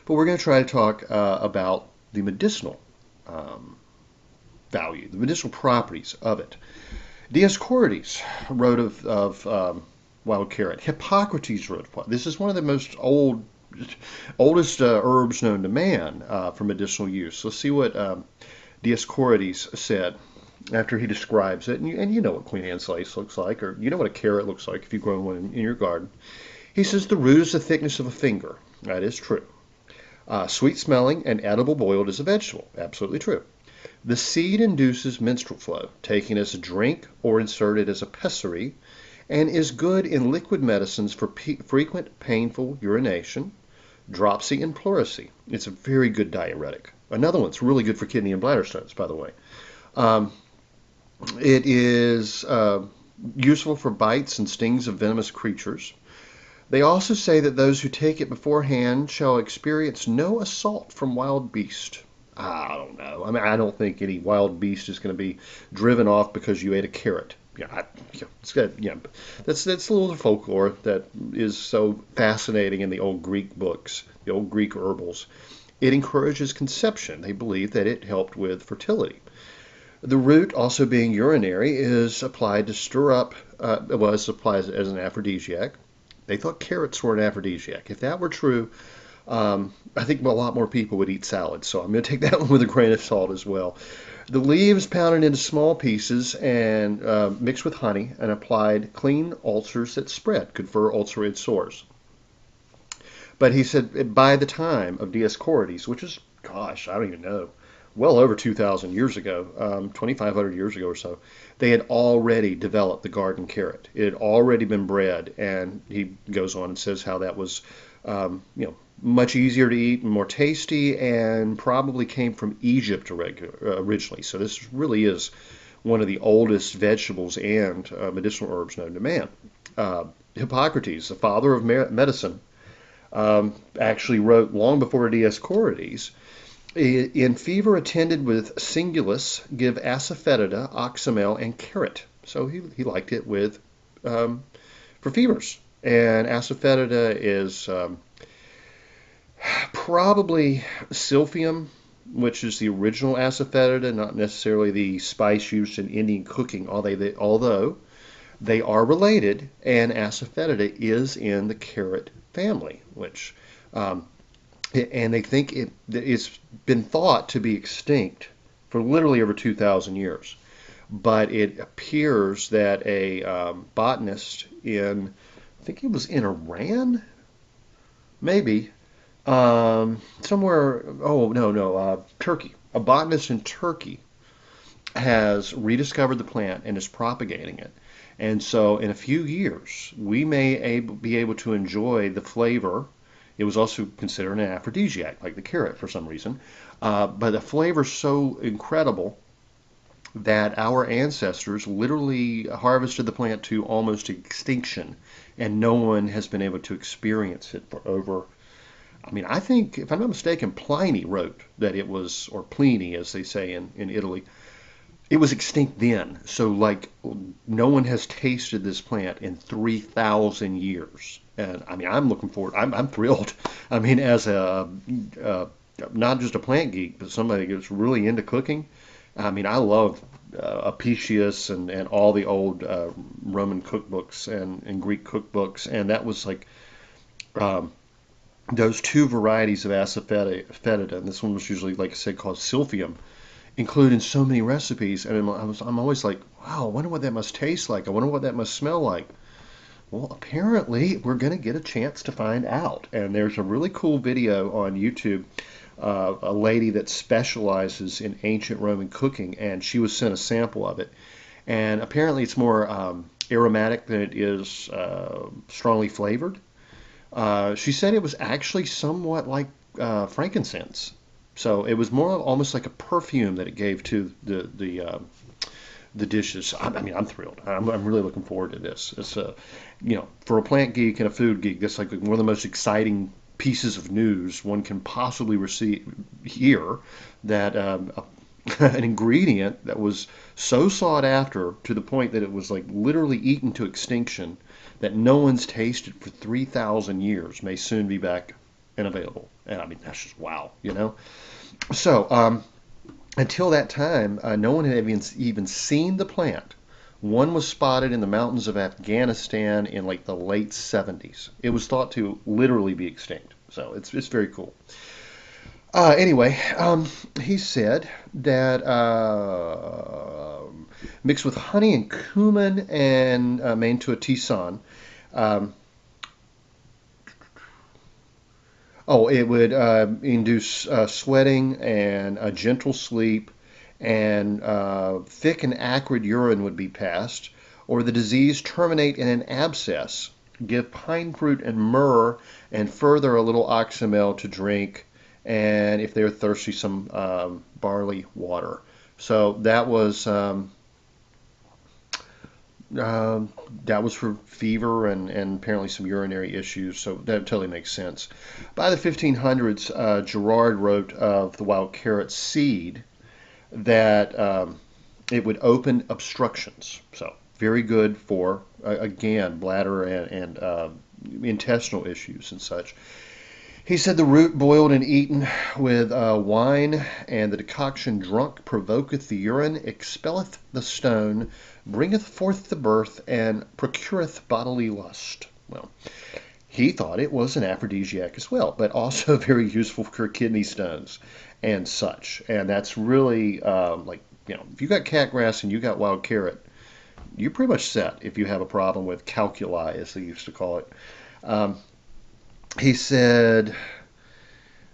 But we're going to try to talk about the medicinal value, the medicinal properties of it. Dioscorides wrote of wild carrot. Hippocrates wrote of this is one of the most oldest herbs known to man for medicinal use. Let's see what Dioscorides said after he describes it. And you know what Queen Anne's lace looks like, or you know what a carrot looks like if you grow one in your garden. He says the root is the thickness of a finger. That is true. Sweet smelling and edible boiled as a vegetable. Absolutely true. The seed induces menstrual flow, taken as a drink or inserted as a pessary, and is good in liquid medicines for frequent painful urination, dropsy, and pleurisy. It's a very good diuretic. Another one's really good for kidney and bladder stones, by the way. It is useful for bites and stings of venomous creatures. They also say that those who take it beforehand shall experience no assault from wild beast. I don't know. I mean, I don't think any wild beast is going to be driven off because you ate a carrot. It's got, that's a little folklore that is so fascinating in the old Greek books, the old Greek herbals. It encourages conception. They believe that it helped with fertility. The root, also being urinary, is applied to stir up. It's applied as an aphrodisiac. They thought carrots were an aphrodisiac. If that were true, I think a lot more people would eat salad. So I'm going to take that one with a grain of salt as well. The leaves pounded into small pieces and mixed with honey and applied clean ulcers that spread, good for ulcerated sores. But he said by the time of Dioscorides, which is, I don't even know, well over 2,000 years ago, 2,500 years ago or so, they had already developed the garden carrot. It had already been bred, and he goes on and says how that was, much easier to eat and more tasty, and probably came from Egypt originally. So this really is one of the oldest vegetables and medicinal herbs known to man. Hippocrates, the father of medicine, actually wrote long before Dioscorides, in fever attended with cingulus, give asafoetida, oxymel, and carrot. So he liked it with for fevers. And asafoetida is probably silphium, which is the original asafoetida, not necessarily the spice used in Indian cooking, although they are related, and asafoetida is in the carrot family, which and they think it's been thought to be extinct for literally over 2,000 years. But it appears that a botanist in, I think it was in Iran, maybe, somewhere, Turkey. A botanist in Turkey has rediscovered the plant and is propagating it. And so in a few years, we may be able to enjoy the flavor. It was also considered an aphrodisiac, like the carrot for some reason. But the flavor is so incredible that our ancestors literally harvested the plant to almost extinction, and no one has been able to experience it for over, I think, if I'm not mistaken, Pliny wrote that it was, or Pliny, as they say in Italy, it was extinct then. So, no one has tasted this plant in 3,000 years. And, I'm looking forward. I'm thrilled. As a not just a plant geek, but somebody that's really into cooking. I love Apicius and all the old Roman cookbooks and Greek cookbooks, and that was like um, those two varieties of asafoetida, and this one was usually, like I said, called silphium, included in so many recipes. And I'm always like, wow, I wonder what that must taste like. I wonder what that must smell like. Well, apparently we're going to get a chance to find out. And there's a really cool video on YouTube, a lady that specializes in ancient Roman cooking, and she was sent a sample of it. And apparently it's more aromatic than it is strongly flavored. She said it was actually somewhat like frankincense. So it was more almost like a perfume that it gave to the dishes. I mean, I'm thrilled. I'm really looking forward to this. It's for a plant geek and a food geek, that's like one of the most exciting pieces of news one can possibly hear. That an ingredient that was so sought after to the point that it was like literally eaten to extinction, that no one's tasted for 3,000 years, may soon be back and available. And I mean, that's just wow. So, until that time, no one had even seen the plant. One was spotted in the mountains of Afghanistan in like the late 70s. It was thought to literally be extinct. So it's very cool. Anyway, he said that mixed with honey and cumin and made into a tisane. Um, it would induce sweating and a gentle sleep, and thick and acrid urine would be passed, or the disease terminate in an abscess. Give pine fruit and myrrh, and further a little oxymel to drink, and if they're thirsty, some barley water. So that was for fever and apparently some urinary issues, so that totally makes sense. By the 1500s, Gerard wrote of the wild carrot seed that it would open obstructions. So very good for, again, bladder and intestinal issues and such. He said the root boiled and eaten with wine, and the decoction drunk provoketh the urine, expelleth the stone, bringeth forth the birth, and procureth bodily lust. Well, he thought it was an aphrodisiac as well, but also very useful for kidney stones and such. And that's really if you got catgrass and you got wild carrot, you're pretty much set if you have a problem with calculi, as they used to call it. He said,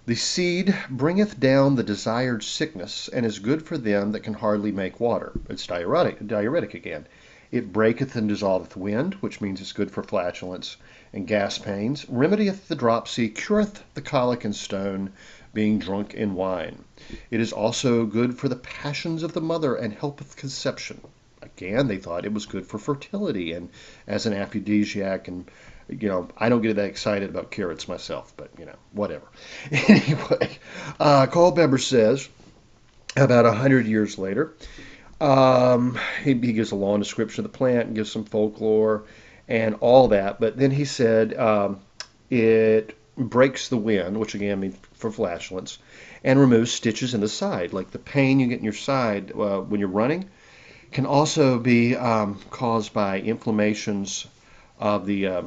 the seed bringeth down the desired sickness, and is good for them that can hardly make water. It's diuretic again. It breaketh and dissolveth wind, which means it's good for flatulence and gas pains. Remedieth the dropsy, cureth the colic and stone, being drunk in wine. It is also good for the passions of the mother, and helpeth conception. Again, they thought it was good for fertility and as an aphrodisiac. And I don't get that excited about carrots myself, but whatever. Anyway, Culpeper says about 100 years later, he gives a long description of the plant and gives some folklore and all that, but then he said it breaks the wind, which again means for flatulence, and removes stitches in the side. Like the pain you get in your side when you're running can also be caused by inflammations of the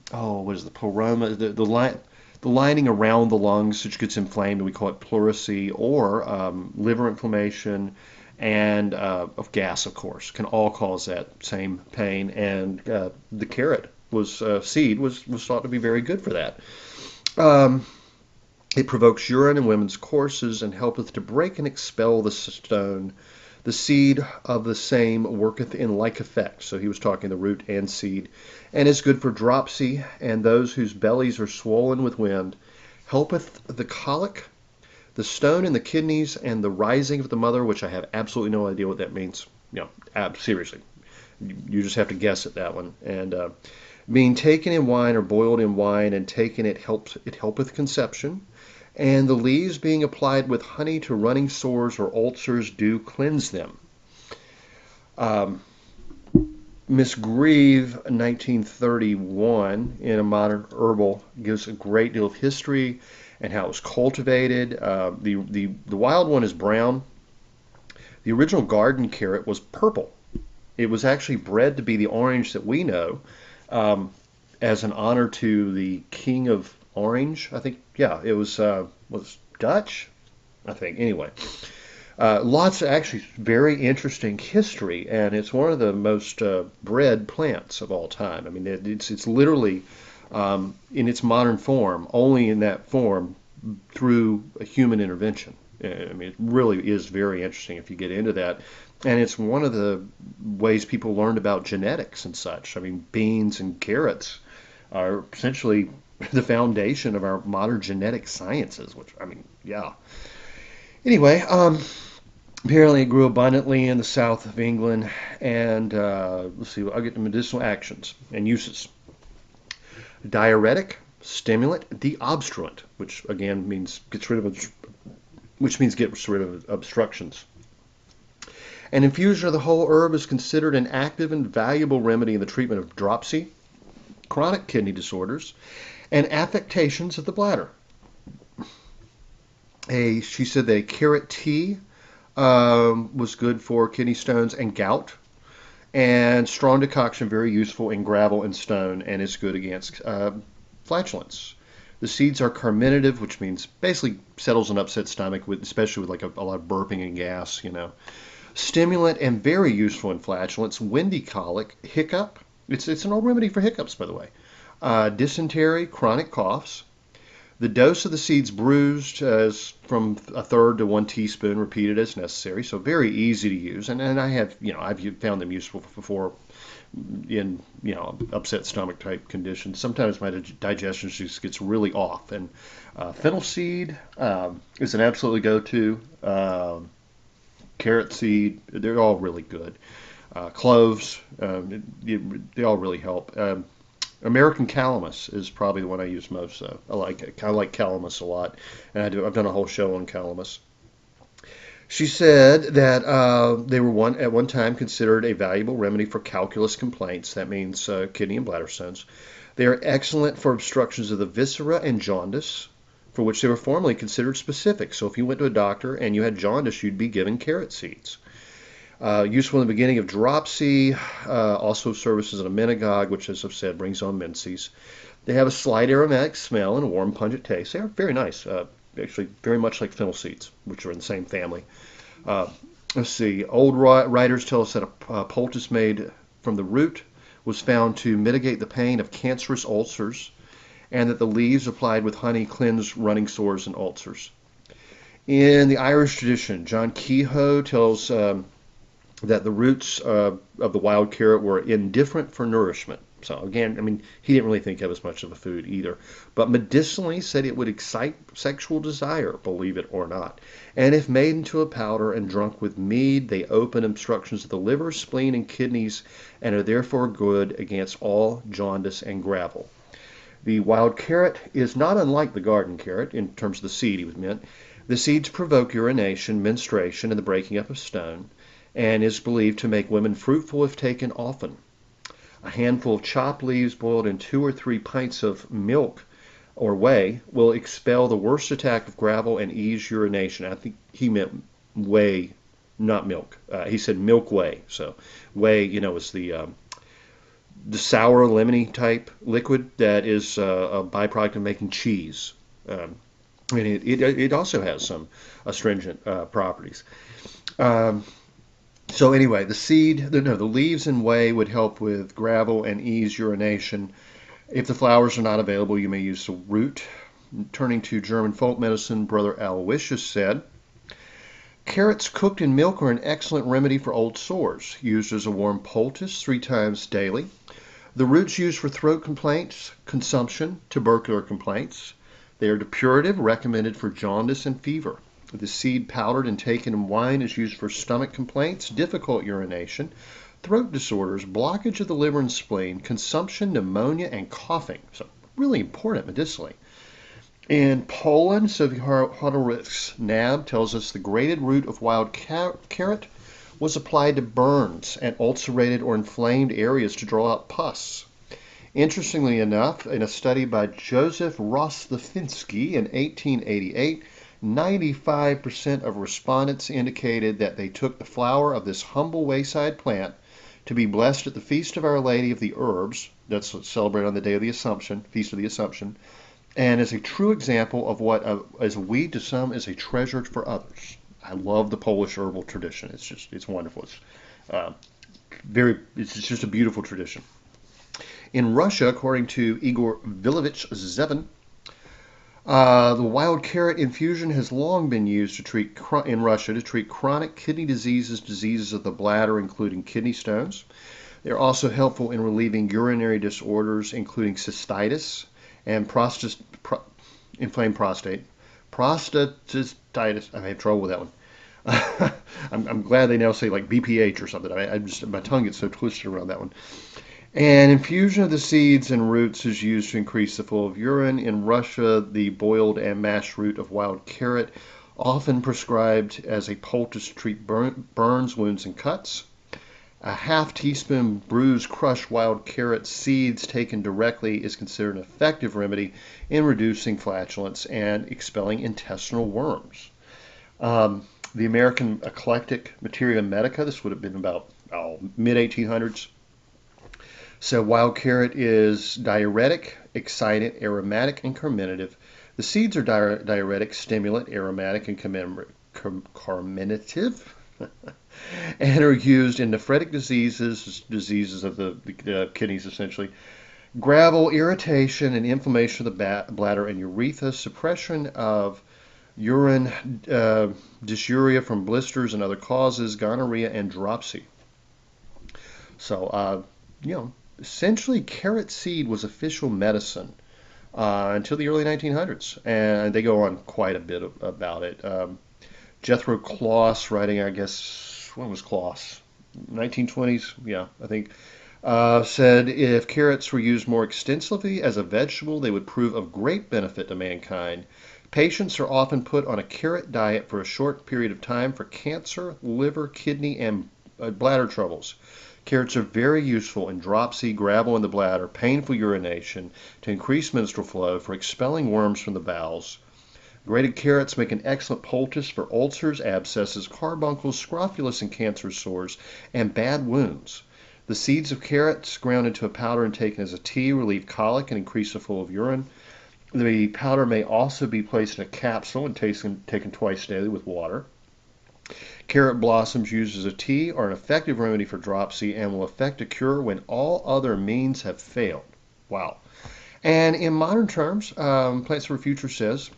what is the pleroma, the lining around the lungs, which gets inflamed, and we call it pleurisy, or liver inflammation, and of gas, of course, can all cause that same pain. And the carrot seed was thought to be very good for that. It provokes urine in women's courses, and helpeth to break and expel the stone. The seed of the same worketh in like effect. So he was talking the root and seed, and is good for dropsy, and those whose bellies are swollen with wind. Helpeth the colic, the stone in the kidneys, and the rising of the mother, which I have absolutely no idea what that means. Seriously, you just have to guess at that one. And being taken in wine or boiled in wine and taken, it helpeth conception. And the leaves being applied with honey to running sores or ulcers do cleanse them. Miss Grieve, 1931, in a modern herbal, gives a great deal of history and how it was cultivated. The wild one is brown. The original garden carrot was purple. It was actually bred to be the orange that we know, um, as an honor to the king of orange. I think, yeah, it was Dutch, I think. Anyway, lots of actually very interesting history, and it's one of the most bred plants of all time. I mean, it's literally in its modern form, only in that form through a human intervention. I mean, it really is very interesting if you get into that. And it's one of the ways people learned about genetics and such. I mean, beans and carrots are essentially the foundation of our modern genetic sciences, which, I mean, yeah. Anyway, apparently it grew abundantly in the south of England. And let's see, I'll get to medicinal actions and uses. Diuretic, stimulant, deobstruent, which again means gets rid of obstructions. An infusion of the whole herb is considered an active and valuable remedy in the treatment of dropsy, chronic kidney disorders, and affectations of the bladder. She said that carrot tea was good for kidney stones and gout, and strong decoction very useful in gravel and stone, and is good against flatulence. The seeds are carminative, which means basically settles an upset stomach, especially with like a lot of burping and gas, you know. Stimulant and very useful in flatulence, windy colic, hiccup. It's an old remedy for hiccups, by the way. Dysentery, chronic coughs. The dose of the seeds bruised is from 1/3 to 1 teaspoon, repeated as necessary. So very easy to use, and I've found them useful before in upset stomach type conditions. Sometimes my digestion just gets really off, and fennel seed is an absolutely go-to. Carrot seed, they're all really good. Cloves, they all really help. American calamus is probably the one I use most. I like calamus a lot, and I've done a whole show on calamus. She said that they were at one time considered a valuable remedy for calculus complaints. That means kidney and bladder stones. They are excellent for obstructions of the viscera and jaundice, for which they were formerly considered specific. So if you went to a doctor and you had jaundice, you'd be given carrot seeds. Useful in the beginning of dropsy, also serves as an emmenagogue, which, as I've said, brings on menses. They have a slight aromatic smell and a warm, pungent taste. They are very nice, actually very much like fennel seeds, which are in the same family. Let's see, old writers tell us that a poultice made from the root was found to mitigate the pain of cancerous ulcers, and that the leaves applied with honey cleanse running sores and ulcers. In the Irish tradition, John Kehoe tells that the roots of the wild carrot were indifferent for nourishment. So again, I mean, he didn't really think of it as much of a food either. But medicinally said it would excite sexual desire, believe it or not. And if made into a powder and drunk with mead, they open obstructions of the liver, spleen, and kidneys, and are therefore good against all jaundice and gravel. The wild carrot is not unlike the garden carrot in terms of the seed he was meant. The seeds provoke urination, menstruation, and the breaking up of stone, and is believed to make women fruitful if taken often. A handful of chopped leaves boiled in 2 or 3 pints of milk or whey will expel the worst attack of gravel and ease urination. I think he meant whey, not milk. He said milk whey. So whey, is the sour lemony type liquid that is a byproduct of making cheese. And it also has some astringent properties. So anyway, the leaves and whey would help with gravel and ease urination. If the flowers are not available, you may use the root. Turning to German folk medicine, Brother Aloysius said, carrots cooked in milk are an excellent remedy for old sores, used as a warm poultice 3 times daily. The roots used for throat complaints, consumption, tubercular complaints. They are depurative, recommended for jaundice and fever. The seed powdered and taken in wine is used for stomach complaints, difficult urination, throat disorders, blockage of the liver and spleen, consumption, pneumonia, and coughing. So really important medicinally. In Poland, Soviet Nab tells us the grated root of wild carrot was applied to burns and ulcerated or inflamed areas to draw out pus. Interestingly enough, in a study by Joseph Rostlefinski in 1888, 95% of respondents indicated that they took the flower of this humble wayside plant to be blessed at the Feast of Our Lady of the Herbs, that's celebrated on the day of the Assumption, Feast of the Assumption, and is a true example of what, as a weed to some, is a treasure for others. I love the Polish herbal tradition. It's wonderful. It's just a beautiful tradition. In Russia, according to Igor Vilovich Zevin, the wild carrot infusion has long been used in Russia to treat chronic kidney diseases of the bladder, including kidney stones. They're also helpful in relieving urinary disorders, including cystitis and inflamed prostate. Prostatitis. I have trouble with that one. I'm glad they now say like BPH or something. My tongue gets so twisted around that one. And infusion of the seeds and roots is used to increase the flow of urine. In Russia, the boiled and mashed root of wild carrot, often prescribed as a poultice to treat burns, wounds, and cuts. A half teaspoon bruised crushed wild carrot seeds taken directly is considered an effective remedy in reducing flatulence and expelling intestinal worms. The American Eclectic Materia Medica, this would have been about mid-1800s, so wild carrot is diuretic, excitant, aromatic, and carminative. The seeds are diuretic, stimulant, aromatic, and carminative, and are used in nephritic diseases of the kidneys essentially, gravel, irritation, and inflammation of the bladder and urethra, suppression of urine, dysuria from blisters and other causes, gonorrhea, and dropsy. So, essentially, carrot seed was official medicine until the early 1900s, and they go on quite a bit about it. Jethro Kloss, writing, I guess, when was Kloss? 1920s? Yeah, I think. Said if carrots were used more extensively as a vegetable, they would prove of great benefit to mankind. Patients are often put on a carrot diet for a short period of time for cancer, liver, kidney, and bladder troubles. Carrots are very useful in dropsy, gravel in the bladder, painful urination, to increase menstrual flow, for expelling worms from the bowels. Grated carrots make an excellent poultice for ulcers, abscesses, carbuncles, scrofulous and cancerous sores, and bad wounds. The seeds of carrots ground into a powder and taken as a tea relieve colic and increase the flow of urine. The powder may also be placed in a capsule and taken twice daily with water. Carrot blossoms used as a tea are an effective remedy for dropsy and will effect a cure when all other means have failed. Wow. And in modern terms, Plants for Future says,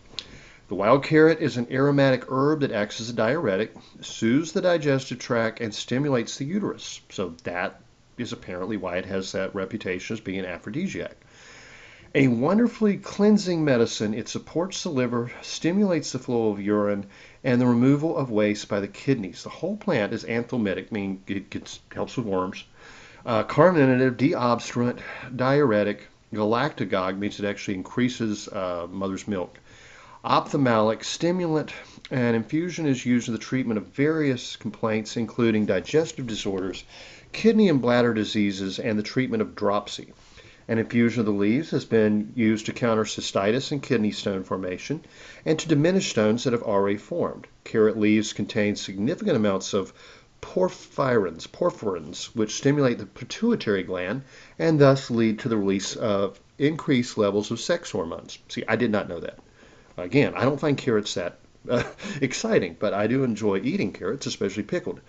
the wild carrot is an aromatic herb that acts as a diuretic, soothes the digestive tract, and stimulates the uterus. So that is apparently why it has that reputation as being an aphrodisiac. A wonderfully cleansing medicine, it supports the liver, stimulates the flow of urine, and the removal of waste by the kidneys. The whole plant is anthelmintic, meaning it helps with worms, carminative, deobstruent, diuretic, galactagogue, means it actually increases mother's milk, ophthalmic, stimulant, and infusion is used in the treatment of various complaints, including digestive disorders, kidney and bladder diseases, and the treatment of dropsy. An infusion of the leaves has been used to counter cystitis and kidney stone formation and to diminish stones that have already formed. Carrot leaves contain significant amounts of porphyrins, which stimulate the pituitary gland and thus lead to the release of increased levels of sex hormones. See, I did not know that. Again, I don't find carrots that exciting, but I do enjoy eating carrots, especially pickled.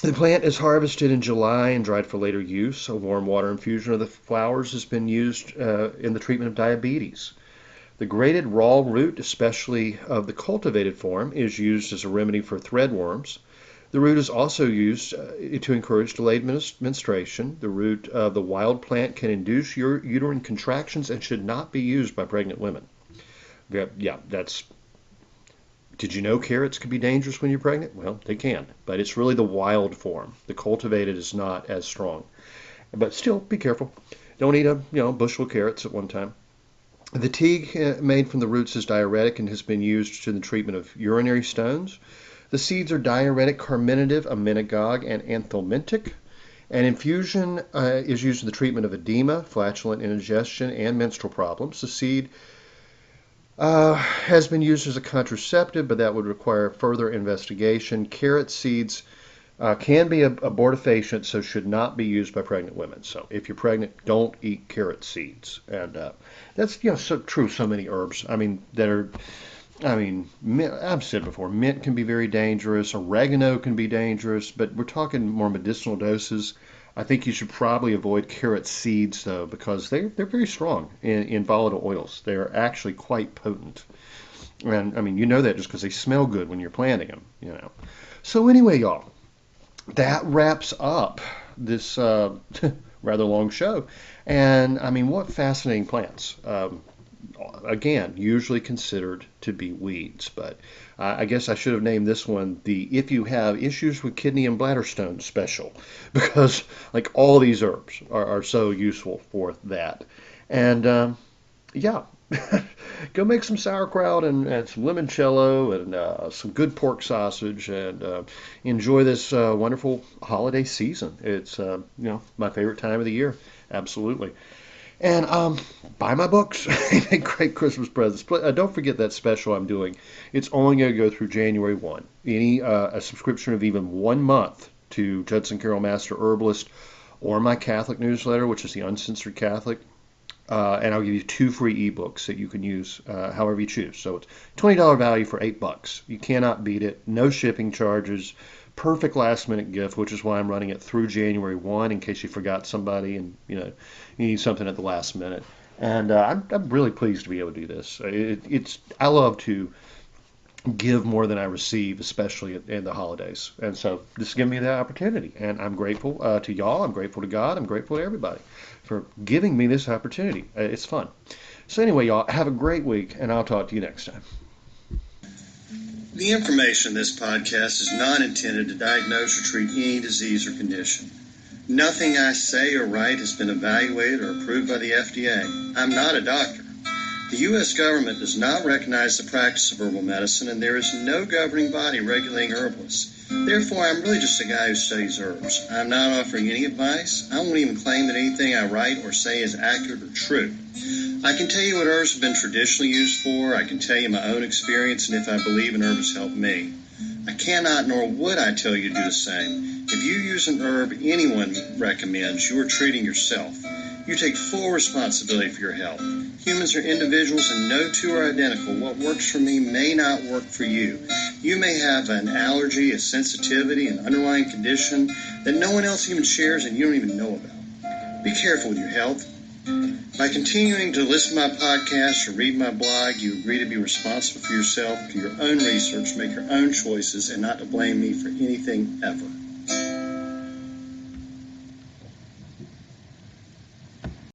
The plant is harvested in July and dried for later use. A warm water infusion of the flowers has been used in the treatment of diabetes. The grated raw root, especially of the cultivated form, is used as a remedy for threadworms. The root is also used to encourage delayed menstruation. The root of the wild plant can induce uterine contractions and should not be used by pregnant women. Did you know carrots can be dangerous when you're pregnant? Well, they can, but it's really the wild form. The cultivated is not as strong. But still, be careful. Don't eat a bushel of carrots at one time. The tea made from the roots is diuretic and has been used in the treatment of urinary stones. The seeds are diuretic, carminative, emmenagogue, and anthelmintic. An infusion is used in the treatment of edema, flatulent indigestion, and menstrual problems. The seed Has been used as a contraceptive, but that would require further investigation. Carrot seeds can be abortifacient, so should not be used by pregnant women. So if you're pregnant, don't eat carrot seeds. And that's so true. So many herbs. I've said before, mint can be very dangerous. Oregano can be dangerous, but we're talking more medicinal doses. I think you should probably avoid carrot seeds, though, because they're very strong in volatile oils. They're actually quite potent. And, you know that just because they smell good when you're planting them. So anyway, y'all, that wraps up this rather long show. And, what fascinating plants. Again, usually considered to be weeds, but I guess I should have named this one the If You Have Issues with Kidney and Bladder Stones special, because all these herbs are so useful for that. And yeah, go make some sauerkraut and some limoncello and some good pork sausage and enjoy this wonderful holiday season. It's my favorite time of the year, absolutely. And buy my books. Make great Christmas presents. Don't forget that special I'm doing. It's only going to go through January 1. A subscription of even 1 month to Judson Carroll Master Herbalist or my Catholic newsletter, which is the Uncensored Catholic. And I'll give you 2 free ebooks that you can use however you choose. So it's $20 value for $8. You cannot beat it. No shipping charges. Perfect last minute gift, which is why I'm running it through January 1 in case you forgot somebody and you need something at the last minute. And I'm really pleased to be able to do this. I love to give more than I receive, especially in the holidays. And so this is giving me that opportunity. And I'm grateful to y'all. I'm grateful to God. I'm grateful to everybody for giving me this opportunity. It's fun. So anyway, y'all, have a great week, and I'll talk to you next time. The information in this podcast is not intended to diagnose or treat any disease or condition. Nothing I say or write has been evaluated or approved by the FDA. I'm not a doctor. The U.S. government does not recognize the practice of herbal medicine, and there is no governing body regulating herbalists. Therefore, I'm really just a guy who studies herbs. I'm not offering any advice. I won't even claim that anything I write or say is accurate or true. I can tell you what herbs have been traditionally used for. I can tell you my own experience and if I believe an herb has helped me. I cannot nor would I tell you to do the same. If you use an herb anyone recommends, you are treating yourself. You take full responsibility for your health. Humans are individuals and no two are identical. What works for me may not work for you. You may have an allergy, a sensitivity, an underlying condition that no one else even shares and you don't even know about. Be careful with your health. By continuing to listen to my podcast or read my blog, you agree to be responsible for yourself, do your own research, make your own choices, and not to blame me for anything ever.